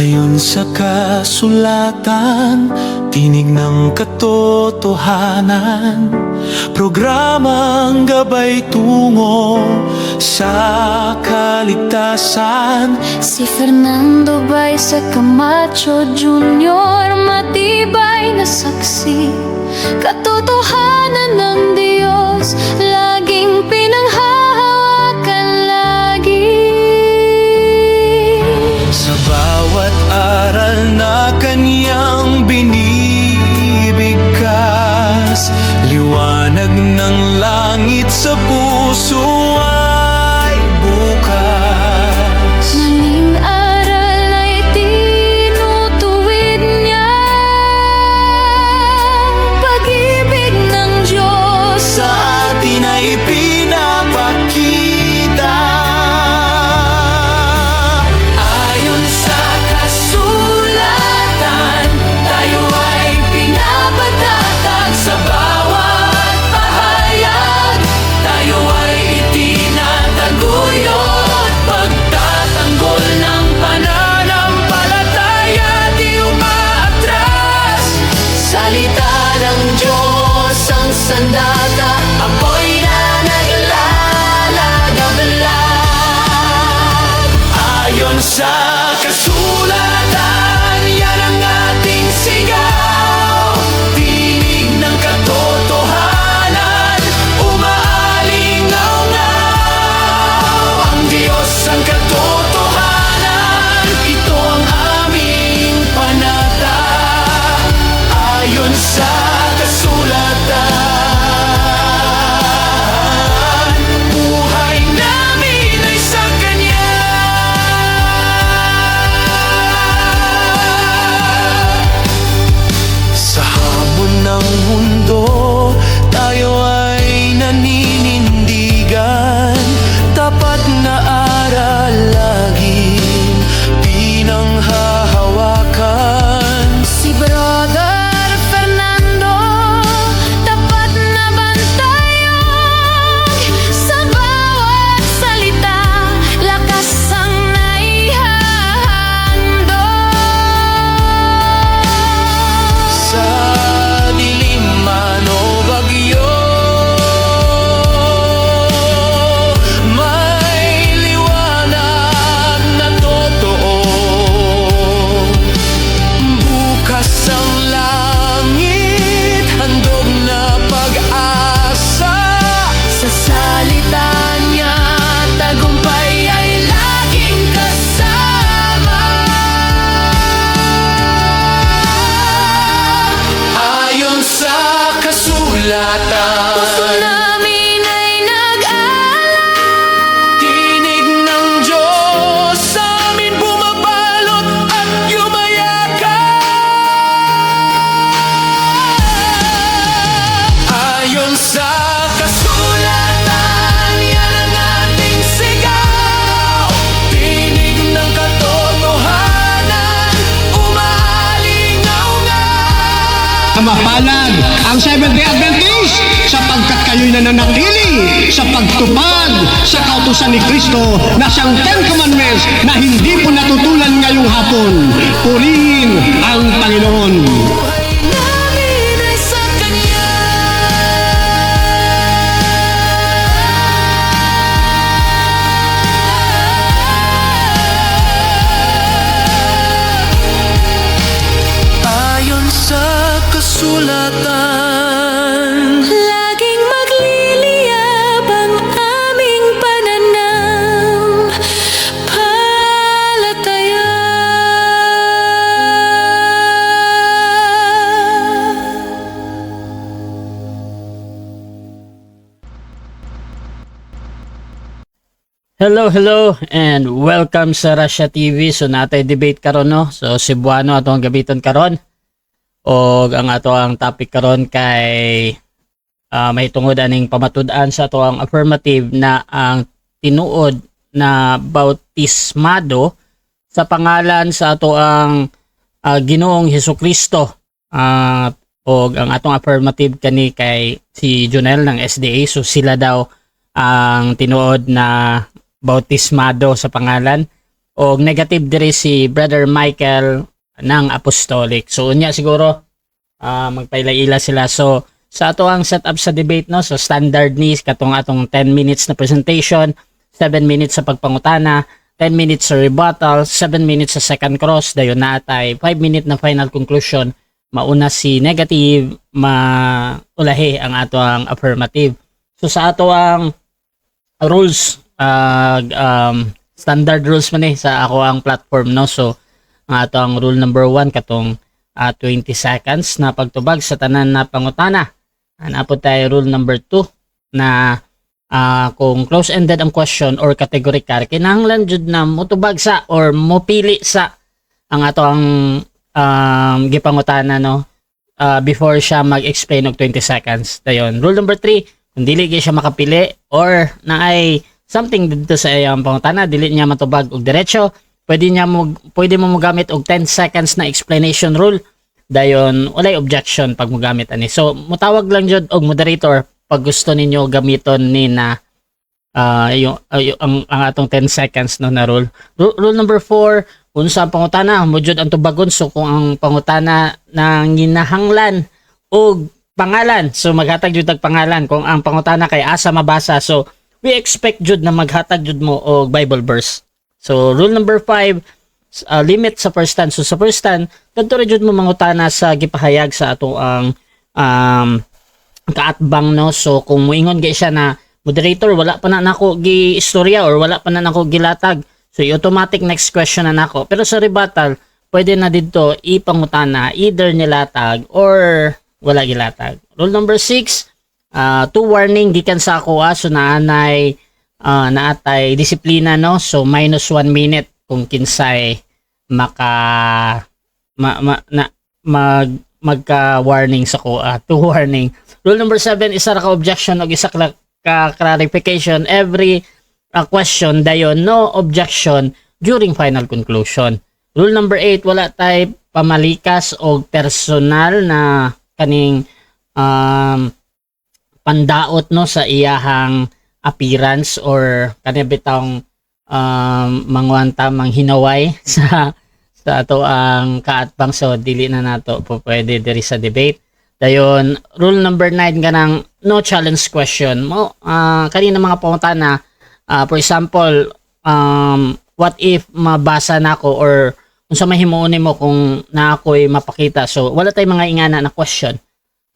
Ayon sa kasulatan, tinig ng katotohanan, programang gabay tungo sa kaligtasan. Si Fernando Baisa Camacho Jr. matibay na saksi, katotohanan ng Diyos laging pinanghahawakan lagi. Sa bawat aral na kanyang binibigkas, liwanag ng langit sa puso ay bukas. Maling aral ay tinutuwid niya, pag-ibig ng Diyos Sa atin ay pinapakita. Ayon sa kasulatan, tayo ay pinapatatag. Sa bawat pahayag, tayo ay itinataguyod. Pagtatanggol ng pananampalataya, di umaatras. Salita ng Diyos ang sandata, apoy na naglalagablab. Ayon sa kasulatan, yan ang ating sigaw. Tinig ng katotohanan, umaalingaw-ngaw. Ang Diyos ang katotohanan, ito ang aming panata. Ayon sa kasulatan, buhay namin ay sa Kanya. Sa hamon ng mundo, tayo ay naninindigan. Tapat na aral laging pinanghahawakan. si Brother Fernando, tapat na bantayan. Sa bawat salita, lakas ang naihahandog. Sa dilim man o bagyo, may liwanag na totoo. Bukas ang langit, handog na pag-asa. Sa salita niya, tagumpay ay laging kasama. Ayon sa kasulatan, Puso namin ay nag-aalala, tinig ng Diyos sa amin bumabalot at yumayakan. Ayon sa kasulatan, yan ang ating sigaw. Tinig ng katotohanan, umaalingaw-ngaw. Mapalad ang Seventh-day Adventist sapagkat kayo'y nananatili sa pagtupad sa kautusan ni Kristo na siyang Ten Commandments na hindi po natutulan ngayong hapon. Purihin ang Panginoon. Buhay namin ay sa Kanya. Ayon sa kasulatan, laging magliliyab ang aming pananampalataya. Hello, and welcome sa Russia TV. So natay debate karon no. So Cebuano ato ang gabiton karon. Og ang ato ang topic karon kay may tungod aning pamatud-an sa ato ang affirmative na ang tinuod na bautismado sa pangalan sa ato ang Ginoong Hesukristo. Og ang atong affirmative kani kay si Jonel ng SDA. So sila daw ang tinuod na bautismado sa pangalan. O negative diri si Brother Michael ng Apostolic. So unya siguro magpaila-ila sila. So sa ato ang setup sa debate, no, so standard ni katong atong 10 minutes na presentation, 7 minutes sa pagpangutana, 10 minutes sa rebuttal, 7 minutes sa second cross, dayon na atay 5 minute na final conclusion. Mauna si negative, maulahi ang ato ang affirmative. So sa ato ang rules, standard rules man sa ako ang platform, no. So ang ato ang rule number 1 katong 20 seconds na pagtubag sa tanan na pangutana. Napod tayo rule number 2 na kung close-ended ang question or categorical, kinahanglan jud na motubag sa or mopili sa ang ato ang gipangutana, no, before siya mag-explain og 20 seconds. Dayon, rule number 3, kung dili siya makapili or naay something dito sa iyang pangutana, dili niya matubag og diretso, pwede mo mogamit og 10 seconds na explanation rule. Dayon, walay objection pag mogamit ani. So mutawag lang jud og moderator pag gusto ninyo gamiton ni na ang atong 10 seconds, no, na rule. Rule number 4, kung sa pangutana mo jud ang tubagon. So kung ang pangutana nang ginahanglan og pangalan, so maghatag jud tag pangalan. Kung ang pangutana kay asa mabasa, so we expect jud na maghatag jud mo og Bible verse. So rule number 5, limit sa first stand. So sa first stand, kadto ra jud mo mangutana sa gipahayag sa ato ang kaatbang, no. So kung moingon gay siya na moderator, wala pa na nako gi-istorya or wala pa na nako gilatag, so automatic next question na nako. Pero sa rebuttal, pwede na dito ipangutana either nilatag or wala gilatag. Rule number 6, 2 warning gikan sa ako, so naanay naatay disiplina, no. So minus 1 minute kung kinsay magka-warning sa ko, 2 warning. Rule number 7, isa ra ka objection o isa ka clarification every question, dayon no objection during final conclusion. Rule number 8, wala tay pamalikas o personal na kaning pandaot, no, sa iyahang appearance or kani bitang mangwanta manghinaway sa ato ang kaatbang. So dili na nato po pwede diri sa debate. Dayon, rule number 9 kanang no challenge question mo. Kanina mga pangutana, for example, what if mabasa nako or unsa mahimuon nimo kung na ako'y mapakita. So wala tay mga ingana na question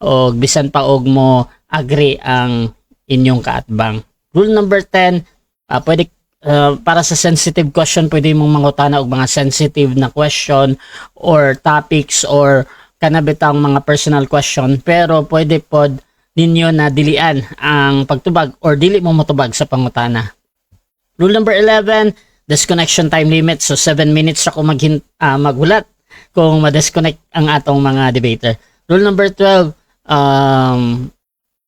o bisan pa og mo agree ang inyong kaatbang. Rule number 10, pwede para sa sensitive question, pwede mong mangutana og mga sensitive na question or topics or kanabitang mga personal question, pero pwede pod ninyo na dilian ang pagtubag or dili mo motubag sa pangutana. Rule number 11, disconnection time limit. So 7 minutes ako maghulat kung ma-disconnect ang atong mga debater. Rule number 12,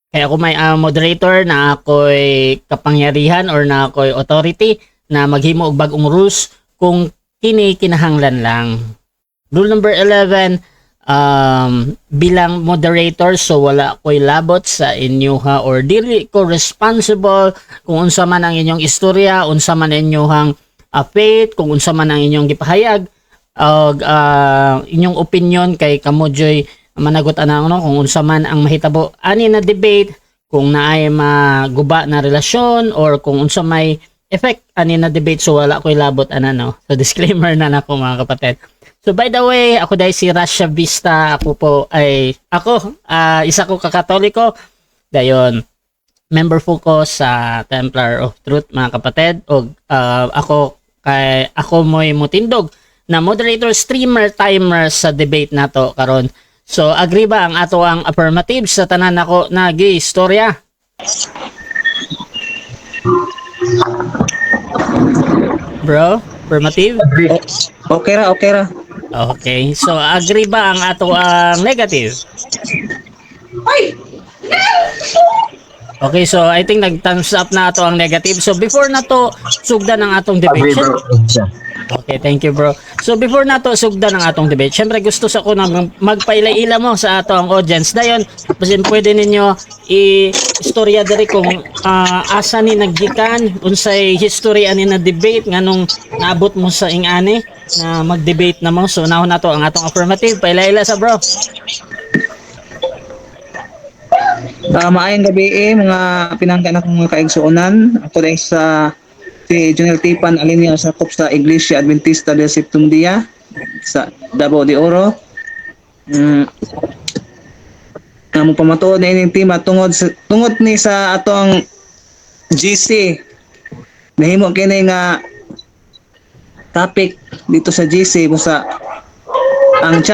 kaya ako may moderator na ako'y kapangyarihan or na ako'y authority na maghimo og bag-ong rules kung kini kinahanglan lang. Rule number 11, bilang moderator, so wala ko'y labot sa inyo ha, or dili ko responsible kung unsa man ang inyong istorya, unsa man inyong faith, kung unsa man ang inyong gipahayag og inyong opinion kay kamodyoy managot anang, no, kung unsa man ang mahitabo ani na debate, kung naay maguba na relasyon or kung unsa may effect ani na debate, so wala ko'y labot ana, no. So disclaimer na nako mga kapatid. So by the way, ako dahil si Rasha Vista, isa ko kakatoliko, dayon member ko sa Templar of Truth mga kapatid, og ako mo'y mutindog na moderator, streamer, timer sa debate nato karon. So agree ba ang ato ang affirmative sa tanan nako na gi-istorya? Bro, affirmative? Okay ra. Okay, so agree ba ang ato ang negative? Okay, so I think nag-thumbs up na ato ang negative. So before na to sugdan ang atong debate. Agree, bro. Okay, thank you bro. So before na to sugdan ang atong debate, syempre gusto sa ko na magpaila-ila mo sa ato ang audience. Dayon, basin pwede ninyo i-istorya diri kung asa ni naggikan, unsay history ani na debate nganong naabot mo sa ingani na mag-debate na mo. So unahon na to ang atong affirmative. Paila-ila sa bro. Maayong gabi mga pinangga na kong mga kaigsuonan. Ako dahil sa si Junior Tipan Alinea sa Kop sa Iglesia Adventista del Septum Dia sa Davao de Oro. Mo pamatuod na ining tema tungod ni sa atong GC. Nahimo kini nga topic dito sa GC busa ang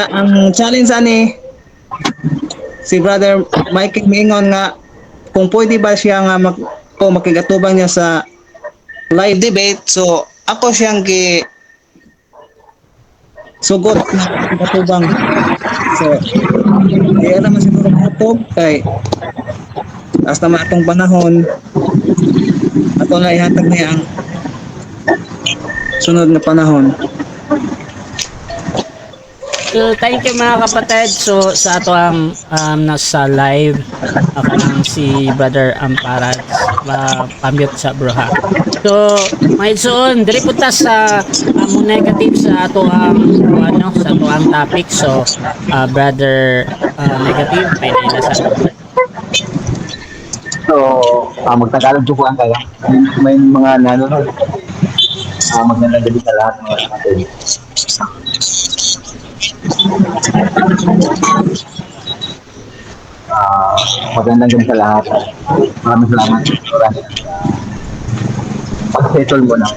challenge ani si Brother Mike Mingon nga kung pwede ba siya nga makigatubang niya sa live debate. So ako siyang sugot na makigatubang. So kaya naman siguro matubag kay hasta matong panahon ato na ihatag niya ang sunod na panahon. So, thank you mga kapatid. So, sa ato ang nasa live, ako lang si Brother Amparat, pamute sa bro ha. So, may soon, diri punta sa mo negative sa ato ang sa ato ang topic. So, Brother negative, pwede na sa So, magtagalog ko ang kaya. May mga nanonood. Magandang gabi sa lahat mga kapatid. Magandang gabi sa lahat. Maraming salamat. Pag-settle mo na.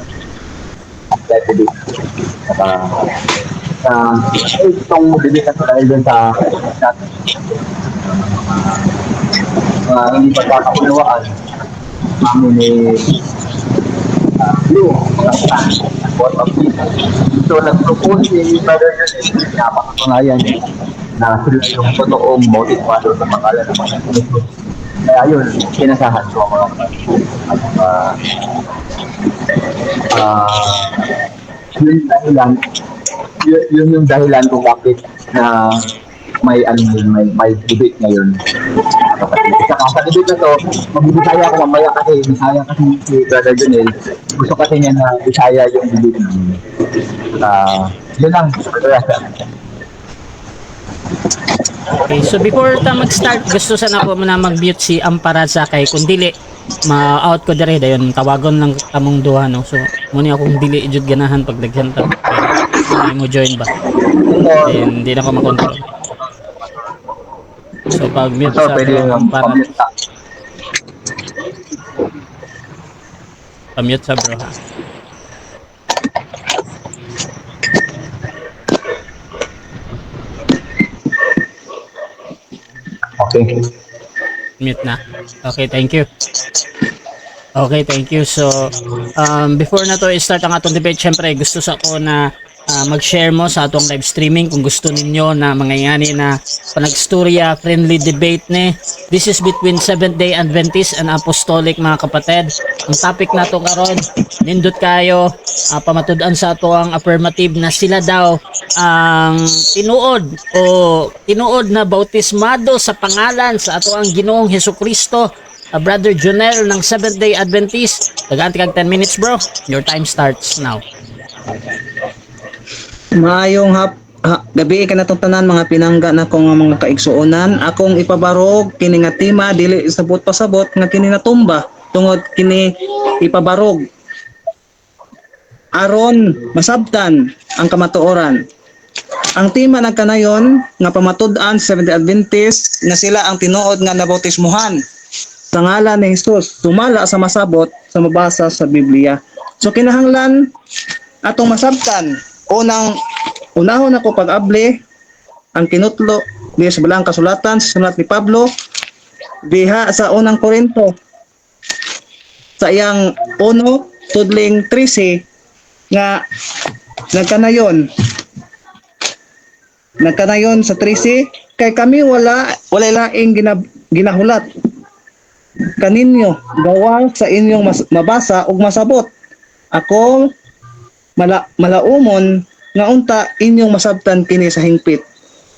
Itong bibig na dahil dun sa hindi pagkakaunawaan namin ni Blue so nag-propose si Brother Yusuf napakatunayan na sila yung totoong motivador sa pangalan ng mga Pilipino. Kaya yun, kinasahan ko ang mga yun yung dahilan kung bakit na may debate ngayon. Sa debate na to, mag-Bisaya ako mamaya kasi Bisaya kasi si Brother Junel. Gusto kasi niya na Bisaya yung debate namin. Yun lang. Okay, so before ta mag-start, gusto sana ko muna mag-mute si Amparat sa kay kung dili ma-out ko dire dayon tawagon lang kamong duha no. So muni akong dili jud ganahan pag daghan ta. Mo join ba? Hindi na ko makontrol. So pag-mute sa Amparat. Pa-mute sa bro ha. Okay. Mute na. Okay, thank you. Okay, thank you. So, before na to i-start ang atong debate, syempre gusto sa ko na mag-share mo sa atong live streaming kung gusto ninyo na mangayani na panagstorya friendly debate ni. This is between Seventh-day Adventist and Apostolic mga kapatid. Ang topic na to karon, nindot kayo pamatud-an sa ato ang affirmative na sila daw ang tinuod na bautismado sa pangalan sa ato ang Ginoong Hesukristo. Brother Junel ng Seventh-day Adventist. Taganti kag 10 minutes bro. Your time starts now. Maayong gabi ka natong tanan mga pinangga na kong mga kaigsuonan. Akong ipabarog kini nga tema dili sabot pasabot nga kini natumba tungod kini ipabarog aron masabtan ang kamatuoran. Ang tema nagkanayon nga pamatud-an sa Seventh-day Adventist nga sila ang tinuod nga nabautismuhan sa ngalan ni Jesus sumala sa masabot sa mabasa sa Biblia. So kinahanglan atong masabtan. Unahon ako pag-abli ang kinutlo diya sa balang kasulatan sa sulat ni Pablo diha sa unang Korinto sa iyang 1 tudling 13 nga nagkanayon sa 13 kay kami wala laing ginahulat kaninyo gawa sa inyong mabasa ug masabot. Ako malaumon nga unta inyong masabtan kini sa hingpit.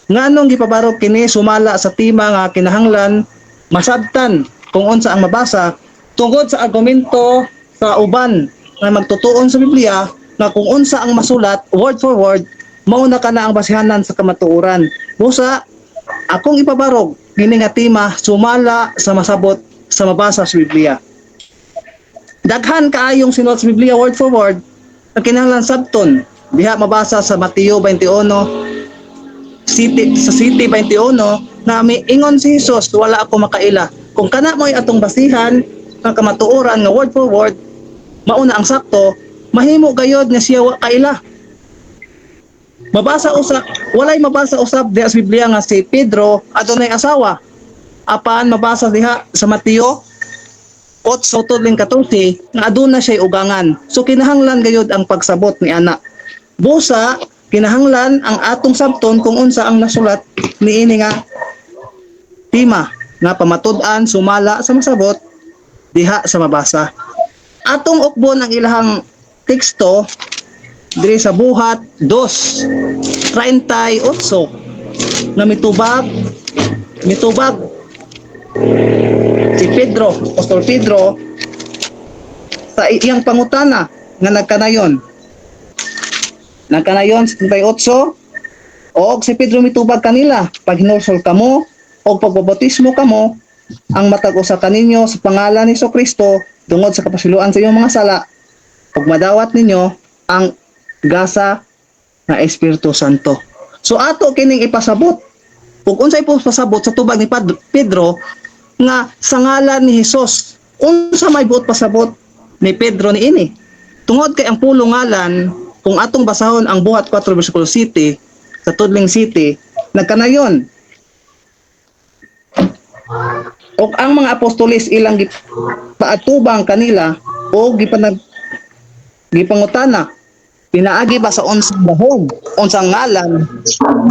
Nganong gipabarog kini sumala sa tima nga kinahanglan masabtan kung unsa ang mabasa tungod sa argumento sa uban nga magtutuon sa Biblia nga kung unsa ang masulat word for word mao na kana ang basihanan sa kamatuoran. Busa akong ipabarog kini nga tima sumala sa masabot sa mabasa sa Biblia. Daghan kaayong sinulat sa Biblia word for word ang kinahanglan sabton. Diha mabasa sa Mateo 21 sa City 21 na may ingon si Jesus, wala ako makaila. Kung kana mo'y atong basihan ng kamatuoran nga word for word, mauna ang sakto, mahimo gayod nga siya wa kaila. Walay mabasa usab diha sa Biblia nga si Pedro adunay asawa. Apan mabasa diha sa Mateo 8:14 nga aduna siya ugangan. So kinahanglan gayod ang pagsabot ni ana. Busa kinahanglan ang atong sabton kung unsa ang nasulat niini nga tima nga pamatud-an sumala sa masabot diha sa mabasa. Atong ukbon ang ilahang teksto diri sa Buhat 2:38 nga mitubag si Pedro, Apostol Pedro sa iyang pangutana nga nagkanayon 38 og si Pedro mitubag kanila pag hinulsol kamo o pagbabautismo kamo ang matag usa kaninyo sa pangalan ni Kristo tungod sa kapasiluan sa iyong mga sala ug madawat ninyo ang gasa nga Espiritu Santo. So ato kining ipasabot ug unsay pasabot sa tubag ni Pedro nga sa ngalan ni Hesus. Unsa may buot pasabot ni Pedro niini? Tungod kay ang pulo ngalan kung atong basahon ang Buhat 4:7 sa Tudling City, nagkanayon. O ang mga apostolis ilang paatubang kanila o gipangutana, pinaagi ba sa unsang bahog, unsang ngalan,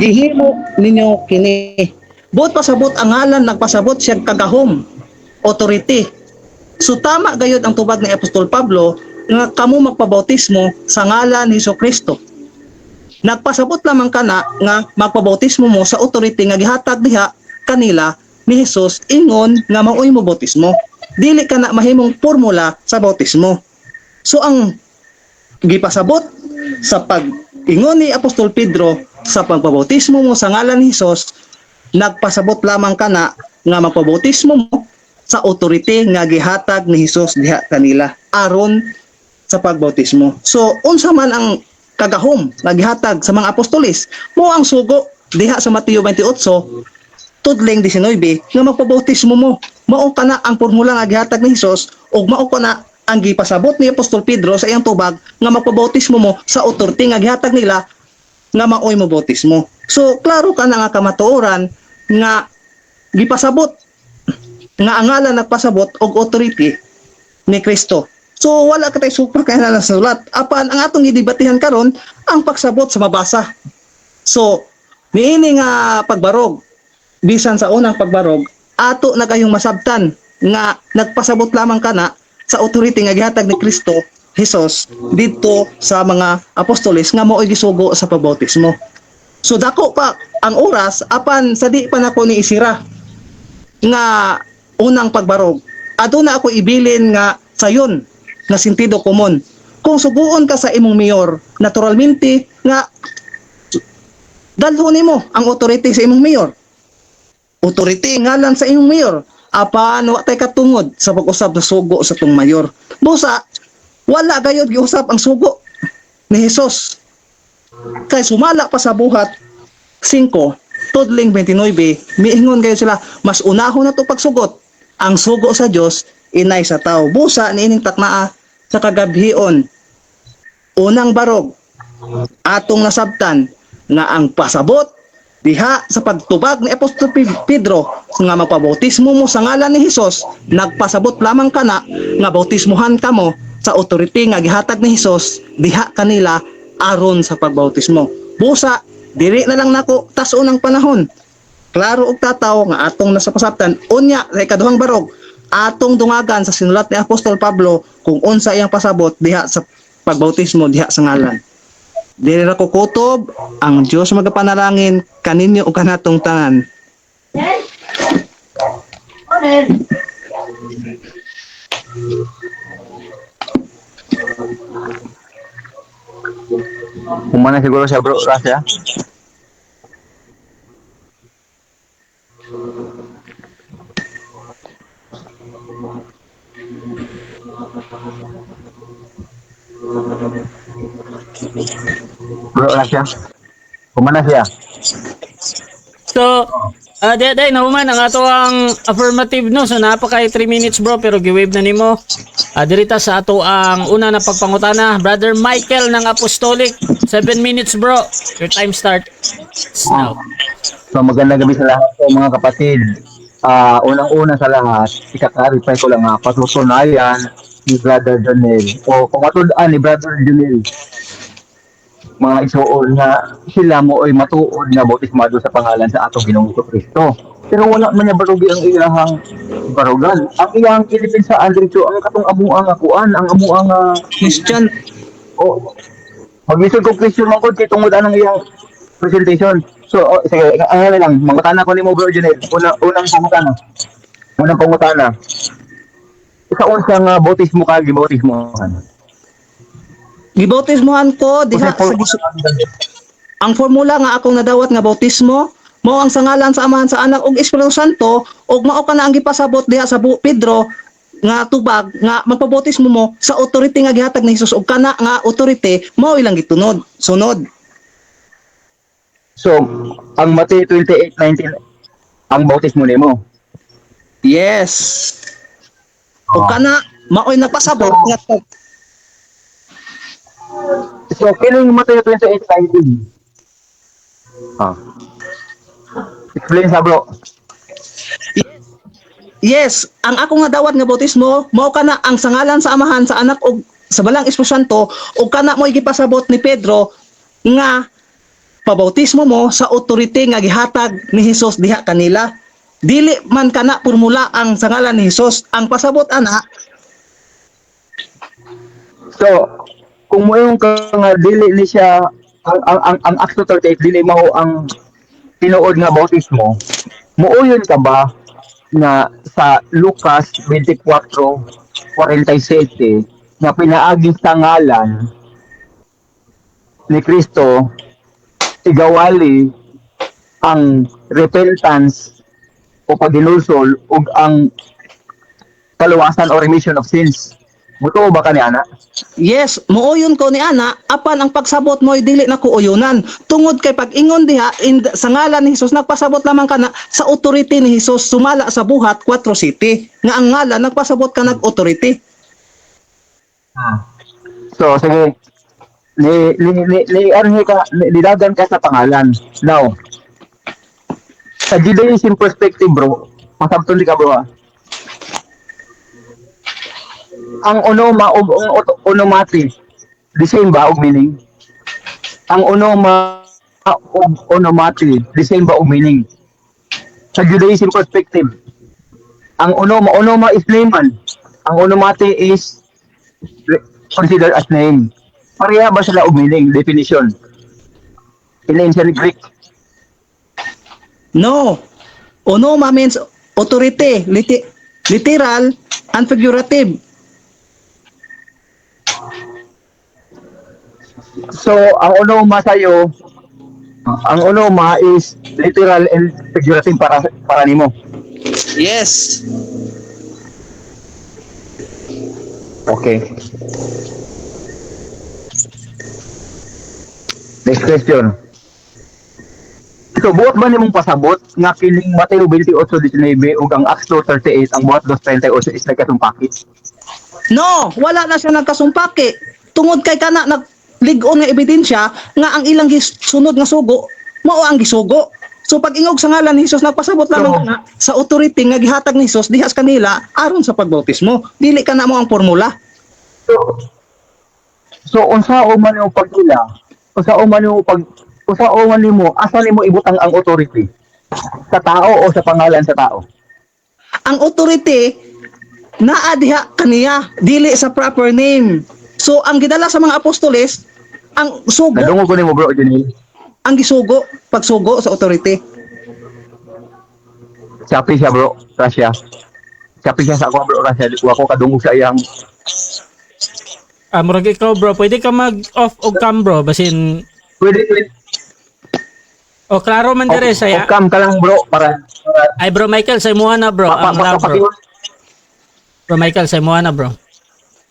gihimo ninyo kini. Buot pasabot ang ngalan, nagpasabot siya kagahom, authority. So tama gayud ang tubag ni Apostol Pablo nga kamo magpabautismo sa ngalan ni Kristo. Nagpasabot lamang kana nga magpabautismo mo sa authority nga gihatag diha kanila ni Jesus ingon nga maoy mo bautismo. Dili kana mahimong formula sa bautismo. So ang gipasabot sa pag-ingon ni Apostol Pedro sa pagbabautismo mo sa ngalan ni Jesus, nagpasabot lamang kana nga magpabautismo mo sa authority nga gihatag ni Jesus diha kanila aron sa pagbautismo. So unsa man ang kagahom nga gihatag sa mga apostolis, mo ang sugo diha sa Mateo 28 tudling 19 nga magpabautismo mo. Mao kana ang formula nga gihatag ni Jesus ug mao kana ang gipasabot ni Apostol Pedro sa iyang tubag nga magpabautismo mo sa authority nga gihatag nila nga maoy mo bautismo. So klaro ka na nga kamatuoran nga gipasabot nga ang ngalan nagpasabot og authority ni Kristo. So wala ka tay super kay na sulat. Apan ang atong gidebatihan karon ang pagsabot sa mabasa. So niini nga pagbarog bisan sa unang pagbarog ato na kayong masabtan nga nagpasabot lamang kana sa authority nga gihatag ni Kristo Jesus dito sa mga apostoles nga mao'y gisugo sa pabautismo. So dako pa ang oras apan sa di pa nako ni isira nga unang pagbarog. Aduna ako ibilin nga sayon nga sentido komon. Kung suguon ka sa imong mayor, naturalmente nga dalhon nimo ang authority sa imong mayor. Authority ngalan sa imong mayor. Apan wa tay katungod sa pag-usab na sugo sa tong mayor. Busa wala gayud giusap ang sugo ni Jesus. Kay sumala pa sa Buhat 5 tudling 29 miingon gayud sila mas unahon na to pagsugot ang sugo sa Dios inay sa tao. Busa niining taknaa sa kagabhion unang barog atong nasabtan nga ang pasabot diha sa pagtubag ni Apostol Pedro nga magpabautismo mo sa ngalan ni Jesus, nagpasabot lamang kana nga bautismuhan kamo sa authority nga gihatag ni Jesus diha kanila aron sa pagbautismo. Busa diri na lang nako tas unang panahon klaro og tataw nga atong nasapasabtan unya sa ikaduhang barog atong dungagan sa sinulat ni Apostol Pablo kung unsa iyang pasabot diha sa pagbautismo diha sa ngalan. Dili ra ko kutob, ang Dios magapanalangin kaninyo ug kanatong tanan. Humana siguro siya bro, Rasya. Bro, Rasya. Humana siya. So, day nahuman ang ato ang affirmative no. So napaka 3 minutes bro pero gi-wave na nimo. Dirita sa ato ang una na pagpangutana, Brother Michael ng Apostolic. 7 minutes bro. Your time start now. So magandang gabi sa lahat po mga kapatid. Unang-una sa lahat, ika-clarify ko lang patutunayan ni Brother Jonel o pamatudan ni Brother Jonel mga isuon nga sila mo ay matuod nga bautismado sa pangalan sa atong Ginoong Kristo. Pero wala man niya barugi ang ilahang barugan. Ang iyang kilipin sa dito ang katong amuang kuan, ang amuang Christian, o maglisod ko question man ko kay tungod anang iyang presentation. So sige, ano lang, mangutana ko nimo Bro Junel. Unang pangutana. Unang pangutana. Sa unsang bautismo ka gibautismohan? gibautismohan ko diha sa ang formula nga akong nadawat nga bautismo mao ang sangalan sa Amahan, sa Anak ug Espiritu Santo, ug mao kana ang gipasabot diha sa Pedro nga tubag nga magpabautismo mo sa authority nga gihatag ni Hesus, ug kana nga authority mao ilang gitunod sunod. So, ang Mateo 28:19 ang bautismo nimo. Yes. Ug kana mao'y nagpasabot nga So, kining Mateo 28:19. Explain sa bro. yes, ang ako nga dawat nga bautismo mao kana ang sangalan sa Amahan, sa Anak ug sa Balang Espiritu Santo, ug kana mo'y gipasabot ni Pedro nga pabautismo mo sa authority nga gihatag ni Hesus diha kanila. Dili man kana formula ang sangalan ni Hesus, ang pasabot ana. So, kung mo'yung ka nga dili ni siya ang Acts 2:38 dili mao ang tinuod nga bautismo, muuyon ka ba na sa Lucas 24:47 na pinaagi sa ngalan ni Kristo igawali ang repentance o paghinulsol ug ang kaluwasan o remission of sins. Buto ba ka ni ana? Yes, muuyon ko ni ana apan ang pagsabot mo'y dili na kuuyunan. Tungod kay pag-ingon diha sa ngalan ni Hesus, nagpasabot lamang kana sa authority ni Hesus sumala sa buhat 4 city. Nga ang ngalan nagpasabot ka nag-authority. So, sige. Arhe ka, nilagan ka sa pangalan. Now, sa Judaism perspective bro, masabton di ka bro ang onoma o onomati, the same ba og meaning? Ang onoma o onomati, the same ba og meaning? Sa Judaism perspective, ang onoma is name man. Ang onomati is considered as name. Pareha ba sila og meaning, definition? In ancient Greek. No. Onoma means authority, literal and figurative. So, ang onoma sa'yo, ang onoma is literal and figurative para nimo. Yes. Okay. Next question. So, buot ba nimong pasabot nga kining Mateo 28:19 ug ang Acts 2:38 ang buhat 2:38 is nagkasumpaki? No, wala na siya nagkasumpaki. Tungod kay kana nagligon nga ebidensya nga ang ilang sunod nga sugo mao ang gisugo. So pag ingog sa ngalan ni Hesus, nagpasabot lamang nga sa authority nga gihatag ni Hesus dihas kanila aron sa pagbautismo. Dili kana mo ang formula. So unsao man yung pagila? Unsao man nimo asa nimo ibutang ang authority? Sa tao o sa pangalan sa tao? Ang authority naa diha kaniya dili sa proper name. So ang gidala sa mga apostoles ang sugo, Nadungog ko nimo bro Junel. ang gisugo, pagsugo sa authority. Sapi siya bro, Russia. Sapi siya sa ako bro Russia. Wa ko kadungog sa iyang Murag ikaw bro, pwede ka mag-off og cam bro, basin pwede o klaro man dire saya. Cam ka lang bro para Ay bro Michael, sa imuha na bro, ang loud bro. Bro Michael, sa imuha na bro.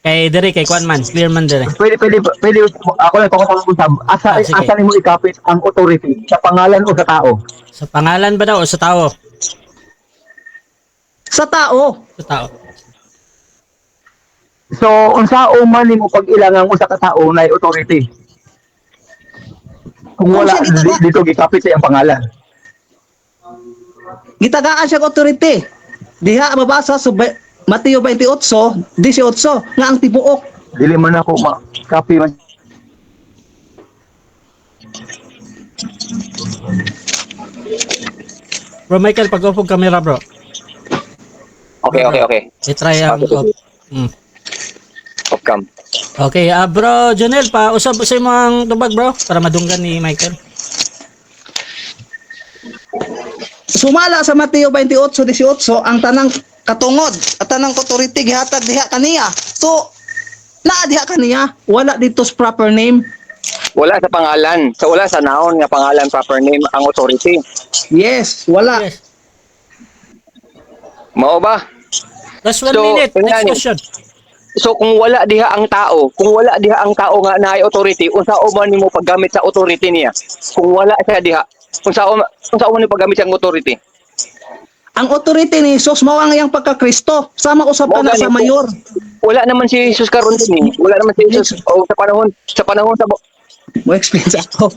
Kay dire kay Kwan man, clear man dire. Pwede ako lang pagkatapos asa Sige. asa nimo ikapit ang authority sa pangalan o sa tao. Sa pangalan ba daw o sa tao? Sa tao, Sa tao. So unsa man nimo pag ilangan usa ka tao na authority. Kung wala dito gikapit sa iyang pangalan. gitagaan siya og authority. Diha mabasa sa Mateo 28:18 nga ang tibuok Dili man ako ma-copy man. Bro Michael, pag-off og camera bro. Okay. I-try ang off. Off cam. Okay, bro Jonel, pa-usab sa imo ang tubag bro para madunggan ni Michael. sumala sa Mateo 28:18 ang tanang katungod at tanang authority gihatag diha kaniya. So naa diha kaniya, wala dito sa proper name. Wala sa pangalan. So wala sa noun nga pangalan, proper name ang authority. Yes, wala. Yes. Mao ba? Last 1 So, minute. Next tingnan. question. So kung wala diha ang tao nga naay authority, unsa man nimo paggamit sa authority niya? Kung wala siya diha, unsa man nimo paggamit sa authority? Ang authority ni Jesus mao ang iyang pagka-Kristo. Sama usab ka na sa mayor. Wala naman si Jesus karon din. Wala naman si Jesus sa panahon sa Mo explain sa ako.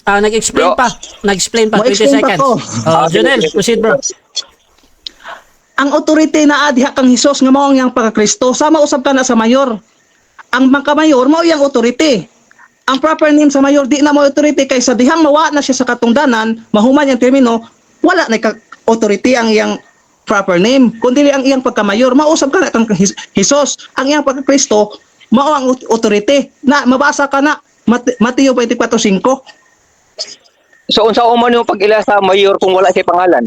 Nag-explain Bro. pa. Nag-explain pa. 20 Mo-explain pa seconds. ko. Jonel, proceed bro. Ang authority na diha kang Jesus nga mao ang iyang pagka-Kristo. Sama usab ka na sa mayor. Ang mayor mao iyang authority. Ang proper name sa mayor di na mo authority kay sa dihang mawa na siya sa katungdanan, mahuman yung termino, wala na authority ang iyang proper name. Kundi ang iyang pagka-mayor, mausap ka na kang Jesus. Ang iyang pagka-Kristo, mao ang authority. Na mabasa ka na Mateo 24:5. So unsa man yung pag-ila sa mayor kung wala siya pangalan?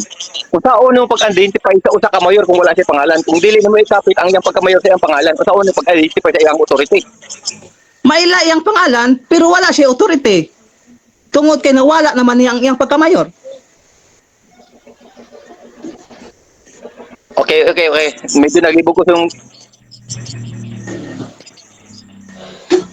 Unsa man yung pag-identify sa usa ka mayor kung wala siya pangalan? Kung dili na mo ikapit ang iyang pagka-mayor sa iyang pangalan, unsa man yung pag-identify sa iyang authority? Maila iyang pangalan, pero wala siya authority. Tungod kay nawala naman iyang pagka-mayor. Okay. Medyo nagibog ko yung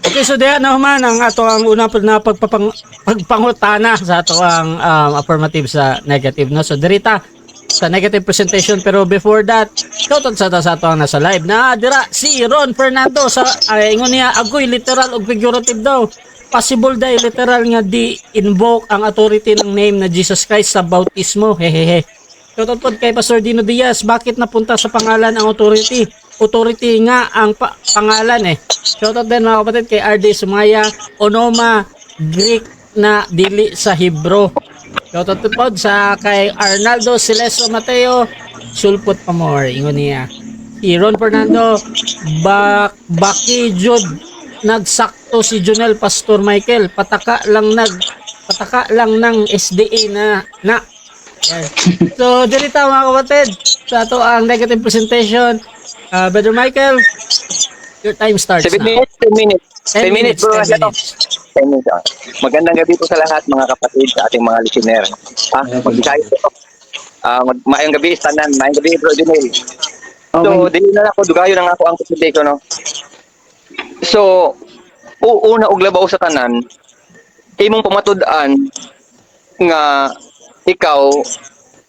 Okay, so diyan na man ang ato ang una na pagpangutana sa ato ang affirmative sa negative, no? So dirita sa negative presentation, pero before that, shoutout sa ato ang nasa live na dira si Ron Fernando sa ingon niya agoy literal ug figurative daw. Possible dai literal nga di invoke ang authority ng name na Jesus Christ sa bautismo. Hehehe. Shoutout po kay Pastor Dino Diaz, bakit napunta sa pangalan ang authority? Authority nga ang pangalan eh. Shoutout din mga kapatid kay RD Sumaya, Onoma, Greek na dili sa Hebro. Shoutout po sa kay Arnaldo Celestro Mateo, sulpot pa more, ingon niya. Si Ron Fernando, Baki Jud, nagsakto si Jonel Pastor Michael, pataka lang ng SDA na. Yan. So, dirita mga kapatid, sa ato ang negative presentation. Brother Michael, your time starts 7 now. minutes, 10 minutes. 10 minutes, bro. 10 10 minutes. 10 minutes. Magandang gabi po sa lahat, mga kapatid, sa ating mga listener. Pag-isayos po. Maayong gabi, tanan. Maayong gabi, bro, Junel. So, dili na ako, dugayo na nga ako ang presentation, no? So, una og labaw sa tanan, imong pamatud-an nga ikaw,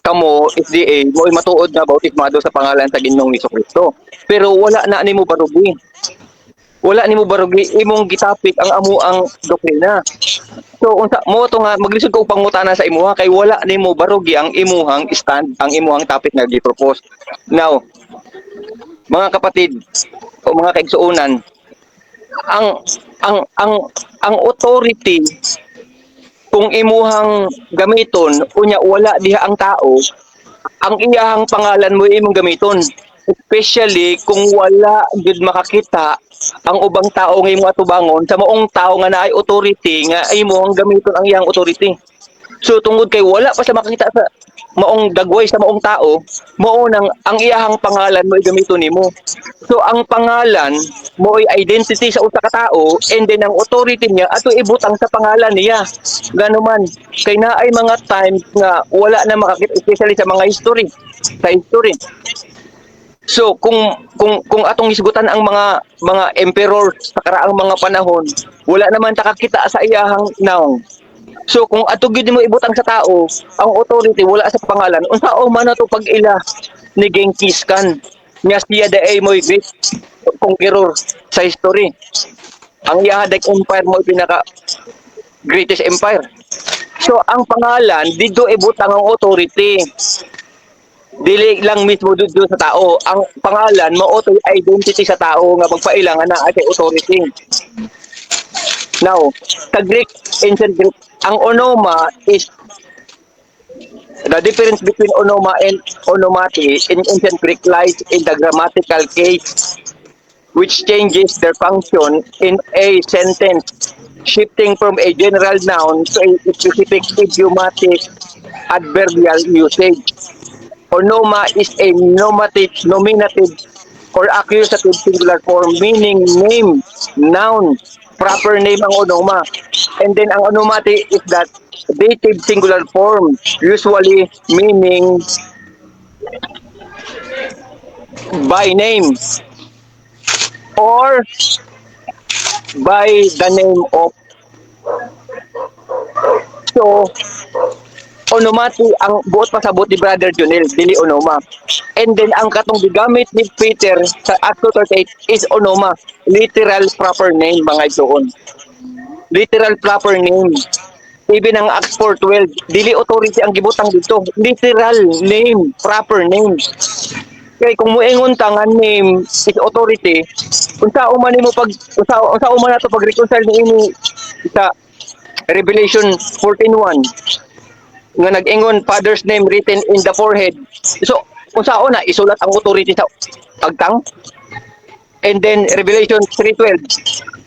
kamo, SDA, mo matuod na bautismado sa pangalan sa Ginoong Jesucristo. Pero wala na nimo barugi. Wala nimo barugi imong gitapik ang amo ang doktrina. So unsa mo to nga maglisod ko og pangutana sa imuha kay wala nimo barugi ang imuhang stand, ang imuhang topic nga gi-propose. Now, mga kapatid o mga kaigsuonan, ang authority kung imuhang gamiton unya wala diha ang tao, ang iyang pangalan mo imong gamiton. Especially kung wala gud makakita ang ubang tao nga imo atubangon sa maong tao nga naay authority nga imo ang gamiton ang iyang authority. So tungod kay wala pa sa makakita sa maong dagway sa maong tao, mao nang ang iyahang pangalan mo gamiton nimo. So ang pangalan mo ay identity sa usa ka tao and then ang authority niya ato ibutang sa pangalan niya. Ganuman kay naay mga times nga wala na makakita especially sa mga history. So kung atong isgutan ang mga emperor sa karaang mga panahon, wala naman takakita sa iyahang naong. So kung ato gyud mo ibutang sa tao, ang authority wala sa pangalan. Unsao man ato pag-ila ni Genghis Khan nga siya daay mo'y great conqueror sa history. Ang Yahadek Empire mo pinaka greatest empire. So ang pangalan dito ibutang ang authority. Dili lang mismo dito sa tao. Ang pangalan mao to'y identity sa tao nga pagpailangan na ay authority. Now, sa Greek, ancient Greek, ang onoma is the difference between onoma and onomati in ancient Greek lies in the grammatical case which changes their function in a sentence, shifting from a general noun to a specific idiomatic adverbial usage. Onoma is a nominative or accusative singular form meaning name, noun, proper name ang onoma. And then ang onomati is that dative singular form, usually meaning by name or by the name of. So, onomati ang buot pasabot ni Brother Junel, dili onoma. And then ang katong gigamit ni Peter sa Acts 2:38 is onoma, literal proper name mga igsoon. Literal proper name. Even ang Acts 4:12, dili authority ang gibutang dito, literal name, proper name. Kay kung moingon ta nga name is authority, unsao man nimo unsao man nato pag reconcile niini sa Revelation 14:1 nga nag-ingon father's name written in the forehead. So unsao na isulat ang authority sa agtang? And then Revelation 3:12,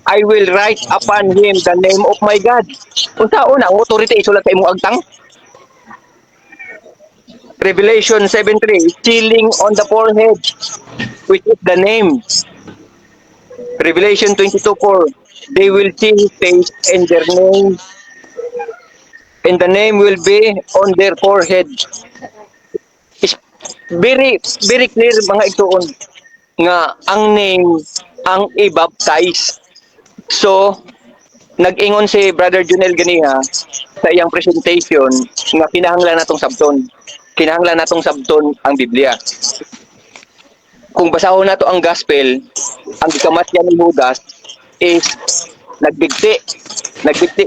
I will write upon him the name of my God. Unsao na ang authority isulat sa imong agtang? Revelation 7:3, sealing on the forehead, which is the name. Revelation 22:4, they will see his face and their name, and the name will be on their forehead. It's very, very clear mga igsoon nga ang name ang i-baptize. So, nag-ingon si Brother Junel ganiha sa iyang presentation nga kinahanglan natong sabton. Kinahanglan natong sabton ang Biblia. Kung basahon nato ang gospel, ang kamatyan ni Judas is nagbigti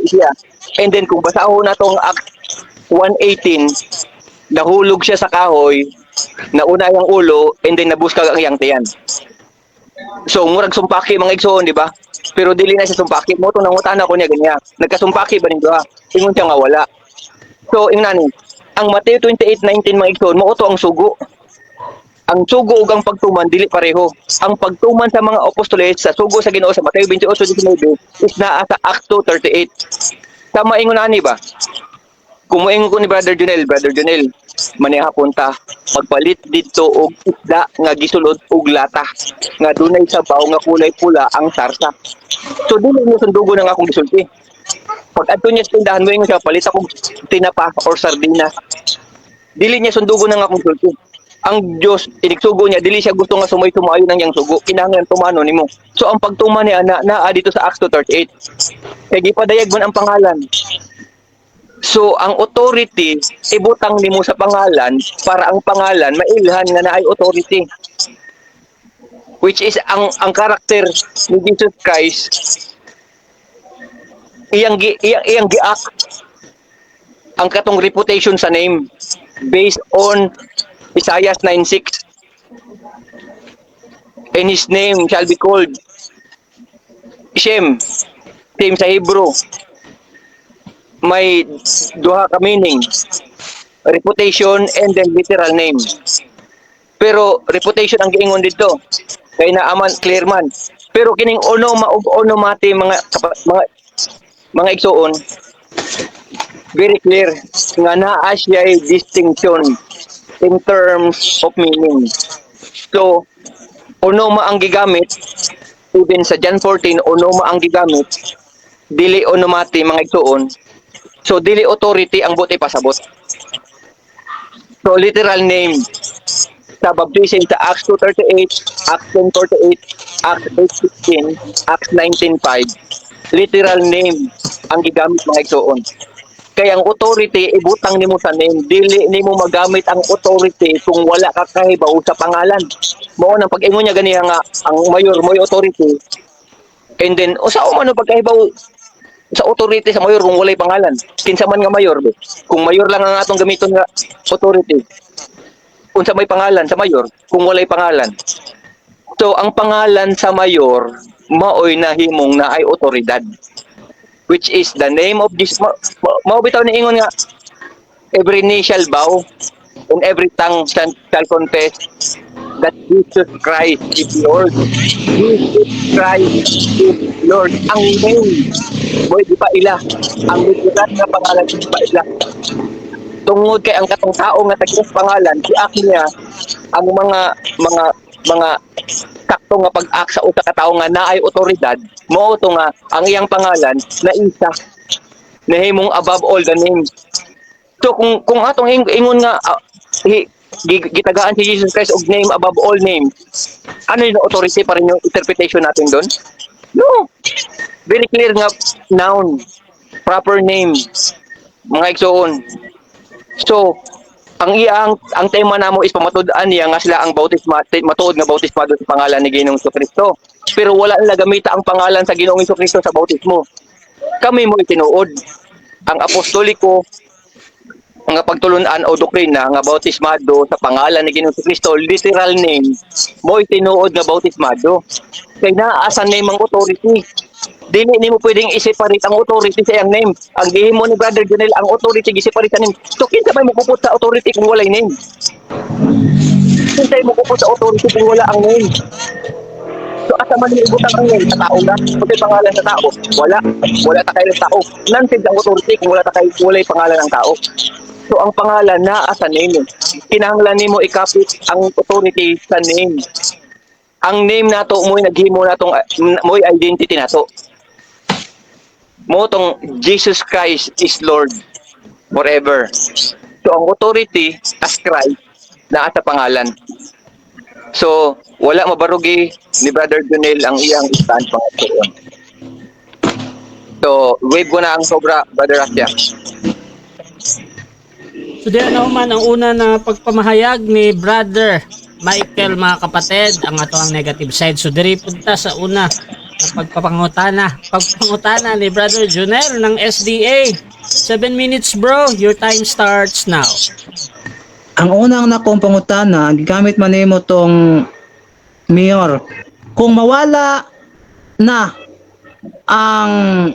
siya. And then kung basahon nato ang Acts 1:18, nahulog siya sa kahoy, nauna ang ulo, and then nabuskag ang iyang tiyan. So murag sumpaki mga igsoon, di ba? Pero dili na siya sumpaki. Mo to nangutana ko niya ganyan. Nagkasumpaki ba ning duha? Ingon siya nga wala. So ingnan ang Mateo 28:19 mga igsoon, mao to ang sugo. Ang sugo ug ang pagtuman dili pareho. Ang pagtuman sa mga apostoles sa sugo sa Ginoo sa Mateo 28:19 is naa sa Acts 2:38. Tama ingon ani ba? Kung moingon ko ni Brother Junel, manihapon ta magpalit dito og isda nga gisulod og lata nga dunay sabaw nga kulay pula ang sarsa. So dili mo sundugo nang akong gisulti. Pag adto niya sa tindahan mo siya palit akong tinapa or sardinas. Dili niya sundugo nang akong sulti. Ang Dios iniksugo niya dili siya gusto nga sumoy-sumayo nang yang sugo. Kinahanglan tumano nimo. So ang pagtuman niya naa dito sa Acts 2:38. Kay gipadayag man ang pangalan. So ang authority ibutang nimo sa pangalan para ang pangalan mailhan nga naay authority. Which is ang karakter ni Jesus Christ iyang giak ang katong reputation sa name based on Isaiah 9:6. And his name shall be called Shem. Same sa Hebrew. May duha ka meaning. Reputation and then literal name. Pero reputation ang giingon dito. Kay naaman clear man. Pero kining ono mati mga igsoon, very clear nga naa siya distinction in terms of meaning. So, onoma ang gigamit, even sa John 14, onoma ang gigamit, dili onomati mga igsoon. So, dili authority ang buti pasabot. So, literal name sa baptism sa Acts 2:38, Acts 10:48, Acts 8:16, Acts 19:5. Literal name ang gigamit mga igsoon. Kaya ang authority ibutang nimo sa name, dili nimo magamit ang authority kung wala ka kahibaw sa pangalan. Mao nang pag-ingon niya ganiya nga ang mayor mo'y authority. And then usa man pagkahibaw sa authority sa mayor kung walay pangalan. Kinsa man nga mayor be. Kung mayor lang ang atong gamiton nga authority. Unsa may pangalan sa mayor kung walay pangalan. So ang pangalan sa mayor maoy nahimong na ay otoridad, which is the name of this mao bitaw ni ingon nga every knee shall bow and every tongue shall confess that Jesus Christ is Lord. Jesus Christ is Lord. Ang name boy di pa ila ang literal nga pangalan di pa ila tungod kay ang katong tao nga tagis pangalan siak niya ang mga sakto nga pag-act sa usa ka tawo nga naay otoridad mao to nga ang iyang pangalan na isa nahimong above all the names. So kung atong ingon nga gitagaan si Jesus Christ og name above all names, ano yung authority pa rin yung interpretation natin doon? No, very clear nga noun, proper name mga igsoon. So, ang tema namo is pamatud-an niya nga sila ang bautisma, matuod nga bautismado sa pangalan ni Ginoong Kristo. Pero wala nila gamita ang pangalan sa Ginoong Kristo sa bautismo. Kami mo itinuod ang apostoliko nga pagtulunan o doktrina nga bautismado sa pangalan ni Ginoong Kristo, literal name mo itinuod nga bautismado. Kay naa sa name ang authority. Dili nimo pwedeng i-separate ang authority sa iyang name. Ang gihimo ni Brother Junel ang authority gi-separate sa name. So kinsa may mukupot sa authority kung wala name? Kinsa may mukupot sa authority kung wala ang name? So asa man ni ibutang ang name sa tao na? Kung pangalan sa tao, wala ta kay tao. Nonsense ang authority kung wala pangalan ng tao. So ang pangalan naa sa name. Kinahanglan nimo ikapit ang authority sa name. Ang name nato mo'y naghimo natong mo'y identity nato. Mo tong Jesus Christ is Lord forever. So ang authority as Christ naa sa pangalan. So wala mabarugi ni Brother Junel ang iyang stand pangalan. So wave ko na ang sobra, Brother Asya. So diyan na man ang una na pagpamahayag ni Brother Michael mga kapatid, ang ato ang negative side. So diri punta sa una na pagpangutana ni Brother Junel ng SDA. 7 minutes bro, your time starts now. Ang unang nakong pangutana, gigamit man nimo tong mayor. Kung mawala na ang